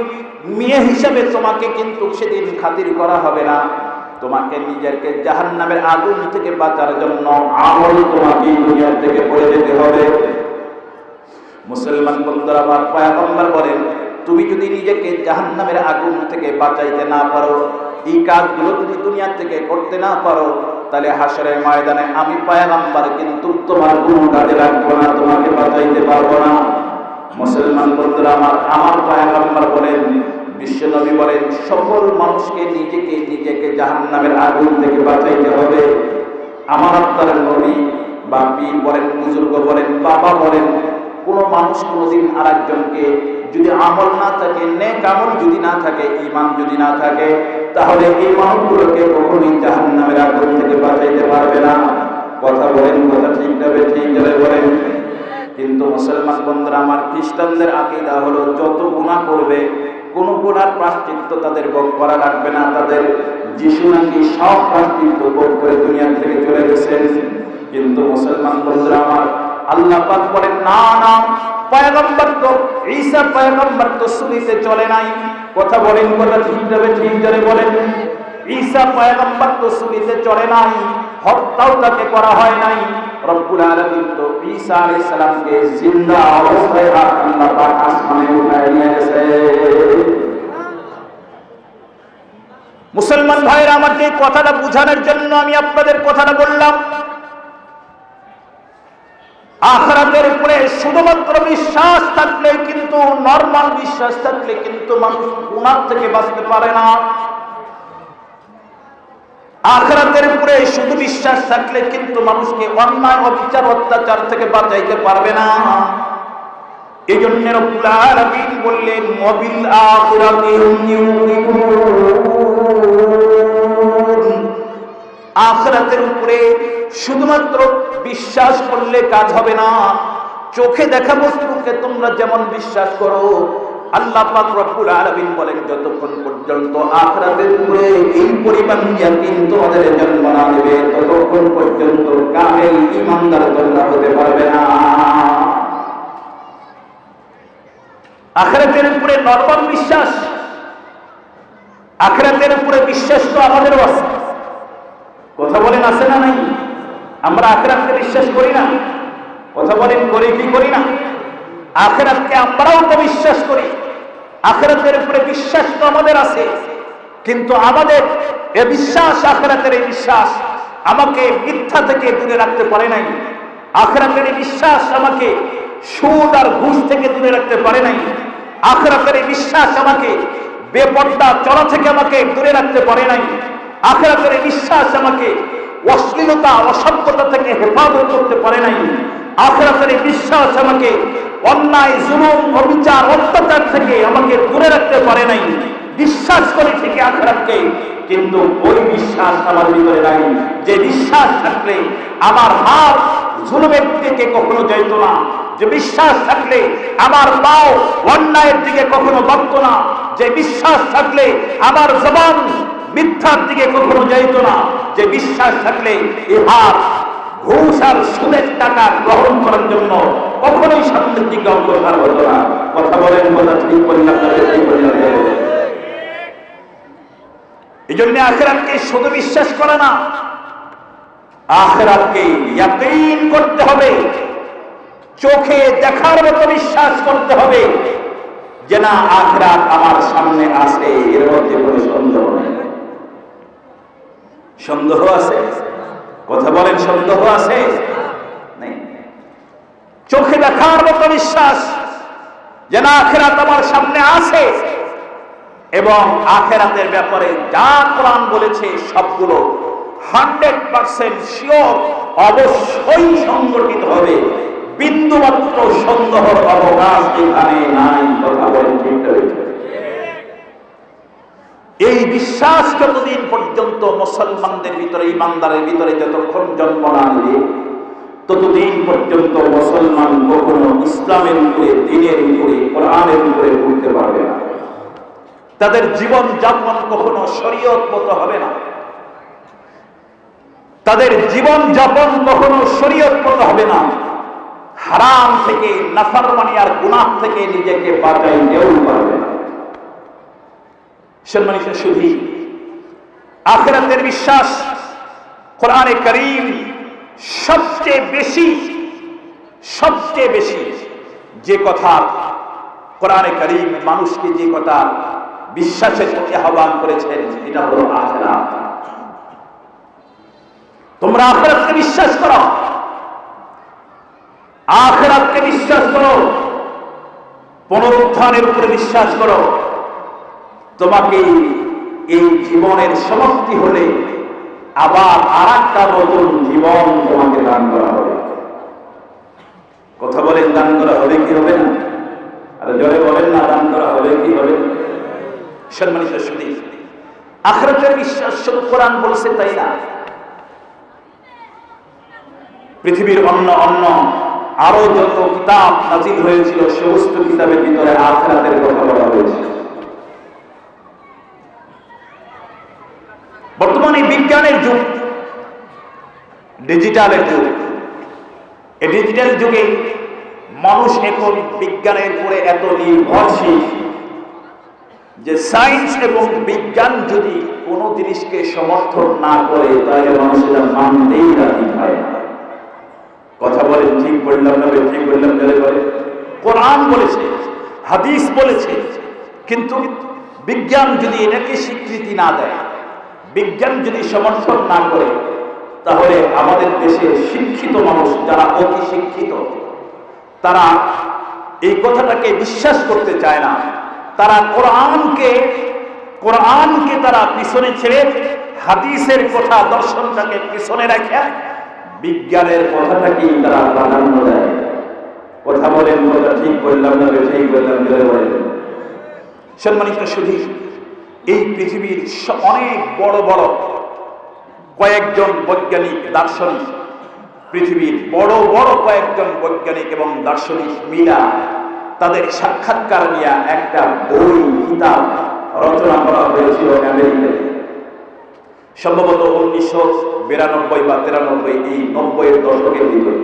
মেয়ে হিসেবে তোমাকে কিন্তু সেদিন খাতির করা হবে না। তোমাকে নিজেকে জাহান্নামের আগুন থেকে বাঁচার জন্য আমল তোমাকে দুনিয়া থেকে করে যেতে হবে। মুসলমান বন্ধুরা আমার, পয়গম্বর বলেন, তুমি যদি নিজেকে জাহান্নামের আগুন থেকে বাঁচাইতে না পারো, এই কাজগুলো যদি দুনিয়া থেকে করতে না পারো, তাহলে হাসরের ময়দানে আমি পয়গম্বর কিন্তু তোমার কোনো কাজে লাগবো না, তোমাকে বাঁচাইতে পারবো না। মুসলমান বন্ধুরা আমার পয়গম্বর বলেন, বিশ্বনবী বলেন, সকল মানুষকে নিজেকে জাহান্নামের আগুন থেকে বাঁচাইতে হবে। আমার আপনার নবী বা পীর বলেন, বুজুর্গ বলেন, বাবা বলেন, কোন মানুষ কোনদিন আর একজনকে যদি আমল না থাকে, নেক আমল যদি না থাকে, ঈমান যদি না থাকে, তাহলে এই মানুষগুলোকে কখনোই জাহান্নামের আগুন থেকে বাঁচাইতে পারবে না। কথা বলেন, কথা ঠিক যাবে, ঠিক যাবে বলেন। কিন্তু মুসলমান বন্ধুরা আমার, খ্রিস্টানদের আকীদা হলো যত গুনাহ করবে কোন গুনার প্রায়শ্চিত্ত তাদের ভোগ করা লাগবে না, তাদের যিশু নাকি সব প্রায়শ্চিত্ত ভোগ করে দুনিয়া থেকে চলে গেছেন। কিন্তু মুসলমান বন্ধুরা আমার, আল্লাহ পাক বলেন, না না, পয়গম্বর তো ঈসা পয়গম্বর তো সুলিতে চলে নাই। কথা বলেন, কথা ঠিক যাবে, ঠিক যাবে বলেন। ঈসা পয়গম্বর তো সুলিতে চলে নাই, হত্যাও তাকে করা হয় নাই। রব্বুল আলামিন তো ঈসা আলাইহিস সালামকে জিন্দা অবস্থায় আল্লাহ পাক আসমানে উঠায় নিয়ে গেছে। মুসলমান ভাইরা আমার, যে কথাটা বোঝানোর জন্য আমি আপনাদের কথাটা বললাম, আখিরাতের উপরে শুধুমাত্র বিশ্বাস থাকলে কিন্তু, নরমাল বিশ্বাস থাকলে কিন্তু মানুষ গুনাহ থেকে বাঁচতে পারে না। আখিরাতের উপরে শুধু বিশ্বাস থাকলে কিন্তু মানুষকে অন্যায়, অবিচার, অত্যাচার থেকে বাঁচাইতে পারবে না। এই জন্য রব্বুল আলামিন বললেন, ওয়াবিল আখিরাতি হুম ইউকিনুন। আখিরাতের উপরে শুধুমাত্র বিশ্বাস করলে কাজ হবে না। চোখে দেখা বস্তুকে তোমরা যেমন বিশ্বাস করো, আল্লাহ পাক রব্বুল আলামিন বলেন, যতক্ষণ পর্যন্ত আখিরাতের উপরে এই পরিমাণ ইয়াকিন তোমাদের জন্ম না দেবে, ততক্ষণ পর্যন্ত কামেল ঈমানদার তোমরা হতে পারবে না। আখিরাতের উপরে নরমাল বিশ্বাস, আখিরাতের উপরে বিশ্বাস তো আমাদেরও আছে। কথা বলেন, আছে না নাই? আমরা আখিরাতকে বিশ্বাস করি না? কথা বলেন, করি কি করি না? আখিরাতকে আমরাও তো বিশ্বাস করি, আখিরাতের উপরে বিশ্বাস তো আমাদের আছে। কিন্তু আমাদের এ বিশ্বাস, আখিরাতের এই বিশ্বাস আমাকে মিথ্যা থেকে দূরে রাখতে পারে নাই। আখিরাতের এই বিশ্বাস আমাকে সুদ আর ঘুষ থেকে দূরে রাখতে পারে নাই। আখিরাতের এই বিশ্বাস আমাকে বেপর্দা চলা থেকে আমাকে দূরে রাখতে পারে নাই। আখিরাতের এই বিশ্বাস আমাকে অশ্লীলতা, অসভ্যতা থেকে হেফাজত করতে পারে নাই। আখিরাতের এই বিশ্বাস আমাকে অন্যায়, জুলুম, অবিচার, অত্যাচার থেকে আমাকে দূরে রাখতে পারে নাই। বিশ্বাস করি ঠিকই আখিরাতকে, কিন্তু ওই বিশ্বাস আমার ভিতরে নাই যে বিশ্বাস থাকলে আমার হাত জুলুমের দিকে কখনো যাইত না, যে বিশ্বাস থাকলে আমার পাও অন্যায়ের দিকে কখনো বাড়ত না, যে বিশ্বাস থাকলে আমার জবান মিথ্যার দিকে কখনো যাইত না, যে বিশ্বাস থাকলে এই হাত ঘুষ আর সুদের টাকা গ্রহণ করার জন্য কখনোই সামনের দিকে অগ্রসর হতো না। কথা বলেন, কথা ঠিক বললাম, ঠিক বললাম। এই জন্য আখিরাতকে শুধু বিশ্বাস করে না, আখিরাতকে ইয়াকিন করতে হবে, চোখে দেখার মতো বিশ্বাস করতে হবে যে না, আখিরাত আমার সামনে আছে, এর মধ্যে কোনো সন্দেহ নেই। সন্দেহ আছে? কথা বলেন, সন্দেহ আছে? নেই। চোখে দেখার মতো বিশ্বাস যে না, আখিরাত আমার সামনে আছে, এবং আখিরাতের ব্যাপারে যা কোরআন বলেছে সবগুলো 100% শিওর, অবশ্যই সংগঠিত হবে। বিন্দুমাত্র সন্দেহের অবকাশ এখানে নাই। কথা বলেন, ঠিক হয়েছে? এই বিশ্বাস যতদিন পর্যন্ত মুসলমানদের ভিতরে, ইমানদারের ভিতরে যতক্ষণ জন্ম না নেবে, ততদিন পর্যন্ত মুসলমান কখনো ইসলামের উপরে, দ্বীনের উপরে, কোরআনের উপরে উঠতে পারবে না। তাদের জীবন যাপন কখনো শরীয়ত মতো হবে না, তাদের জীবন যাপন কখনো শরীয়ত মতো হবে না। হারাম থেকে, নাফরমানি আর গুনাহ থেকে নিজেকে বাঁচাইতেও পারবে না। সম্মানিত সুধী, আখিরাতের বিশ্বাস কোরআনে কারীম সবচেয়ে বেশি যে কথা কোরআনে কারীম মানুষকে যে কথা বিশ্বাসের প্রতি আহ্বান করেছেন এটা হলো আখিরাত। তোমরা আখিরাতকে বিশ্বাস করো, আখিরাতকে বিশ্বাস করো, পুনরুত্থানের উপরে বিশ্বাস করো। তোমাকে এই জীবনের সমাপ্তি হলে আবার আরেকটা নতুন জীবন তোমাকে দান করা হবে। কথা বলেন, দান করা হবে কি হবে না? আর জোরে বলেন না, দান করা হবে কি হবে? সম্মানিত সুধী, আখিরাতের বিশ্বাস শুধু কোরআন বলছে তাই না, পৃথিবীর অন্য অন্য আরো যত কিতাব নাজিল হয়েছিল সমস্ত কিতাবের ভিতরে আখিরাতের কথা বলা হয়েছে। বর্তমানে বিজ্ঞানের যুগ, ডিজিটালের যুগ। এই ডিজিটাল যুগে মানুষ এখন বিজ্ঞানের উপরে এত নির্ভরশীল যে সায়েন্স এবং বিজ্ঞান যদি কোনো জিনিসকে সমর্থন না করে তাহলে মানুষ এটা মানতেই রাজি হয় না। কথা বলেন, ঠিক বললাম না? ঠিক বললাম? বলে কোরআন বলেছে, হাদিস বলেছে, কিন্তু বিজ্ঞান যদি এটাকে স্বীকৃতি না দেয়, বিজ্ঞান যদি সমর্থন না করে, তাহলে আমাদের দেশের শিক্ষিত মানুষ যারা অতি শিক্ষিত তারা এই কথাটাকে বিশ্বাস করতে চায় না। তারা কোরআনকে তারা পিছনে ছেড়ে হাদিসের কথা, দর্শনটাকে পিছনে রাখে বিজ্ঞানের কথাটাকেই তারা প্রাধান্য দেয়। কথা বলেন, কথা ঠিক বললাম না? ঠিক বললাম? বলেন। সম্মানিত সুধী, এই পৃথিবীর অনেক বড় বড় কয়েকজন বৈজ্ঞানিক দার্শনিক, পৃথিবীর বড় বড় কয়েকজন বৈজ্ঞানিক এবং দার্শনিক মিলা তাদের সাক্ষাৎকার নিয়ে একটা বই, কিতাব রচনা করা হয়েছিল আমেরিকায়, সম্ভবত 1992 বা 93, এই 90-এর দশকের ভিতরে।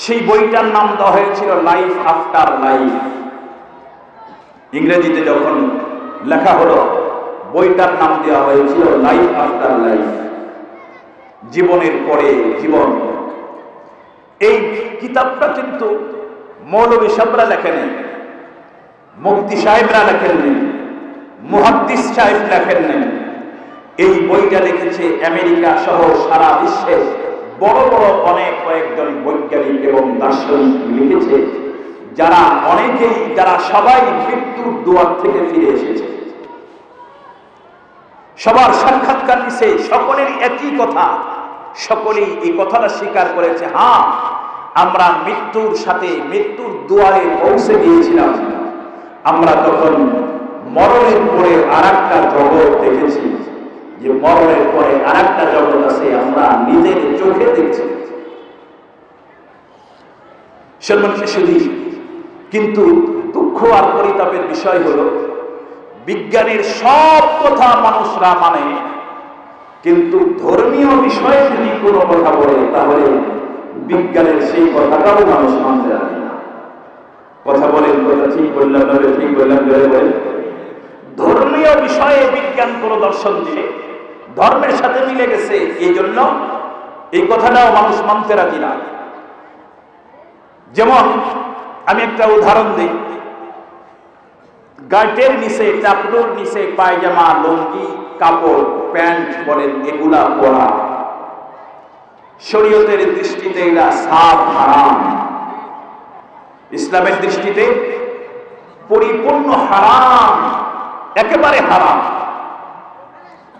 সেই বইটার নাম দেওয়া হয়েছিল লাইফ আফটার লাইফ। ইংরেজিতে যখন লেখা হলো, বইটার নাম দেওয়া হয়েছিল লাইফ আফটার লাইফ, জীবনের পরে জীবন। এই কিতাবটা কিন্তু মৌলভী সাহেবরা লেখেননি, মুফতি সাহেবরা লেখেননি, মুহাদ্দিস সাহেব লেখেননি। এই বইটা লিখেছে আমেরিকা সহ সারা বিশ্বের বড় বড় অনেক কয়েকজন বৈজ্ঞানিক এবং দার্শনিক লিখেছে, যারা সবাই মৃত্যুর দুয়ার থেকে ফিরে এসেছে। সবার সাক্ষাৎকার নিছে, সকলের একই কথা, সকলেই এই কথাটা স্বীকার করেছে, হ্যাঁ আমরা মৃত্যুর সাথে, মৃত্যুর দুয়ারে পৌঁছে গিয়েছিলাম। আমরা তখন মরণের পরে আরেকটা জগৎ দেখেছি, যে মরণের পরে আরেকটা জগৎ আছে, আমরা নিজের চোখে দেখছি। সম্মানিত সুধী, কিন্তু দুঃখ আর পরিতাপের বিষয় হলো বিজ্ঞানের সব কথা মানুষরা মানে, কিন্তু ধর্মীয় বিষয়ে যদি কোনো কথা বলে তাহলে বিজ্ঞানের সেই কথাটাও মানুষ মানতে রাখে না। কথা বলেন, কথা ঠিক বললাম না? ঠিক বললাম? বলেন। ধর্মীয় বিষয়ে বিজ্ঞান কোনো দর্শন দিলে ধর্মের সাথে মিলে গেছে, এই জন্য এই কথাটাও মানুষ মানতে রাজি না। যেমন আমি একটা উদাহরণ দিই, গাঁটের নিচে, চাপড়ুর নিচে পায়জামা, লুঙ্গি, কাপড়, প্যান্ট বলেন, এগুলা পরা শরীয়তের দৃষ্টিতে এরা সাফ হারাম, ইসলামের দৃষ্টিতে পরিপূর্ণ হারাম, একেবারে হারাম।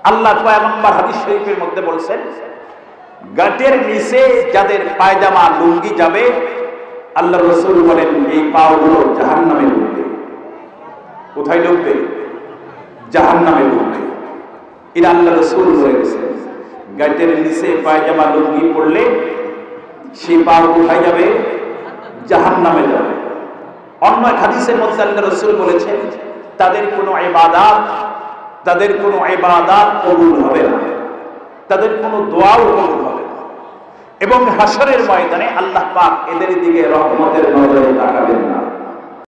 আল্লাহ পয়গম্বর হাদিস শরীফের মধ্যে বলছেন, গাঁটের নিচে যাদের পায়জামা, লুঙ্গি যাবে, আল্লাহ রাসূল বলেন এই পাগুলো জাহান্নামে ঢুকবে। কোথায় ঢুকবে? জাহান্নামে ঢুকবে। এটা আল্লাহ রাসূল বলে গেছেন। গাঁটের নিচে পায়জামা, লুঙ্গি পড়লে সেই পা কোথায় যাবে? জাহান্নামে যাবে। অন্য হাদিসের মধ্যে আল্লাহ রাসূল বলেছেন তাদের কোনো ইবাদত কবুল হবে না, তাদের কোনো দোয়াও কবুল হবে না, এবং হাশরের ময়দানে আল্লাহ পাক এদের দিকে রহমতের নজরে তাকাবেন না।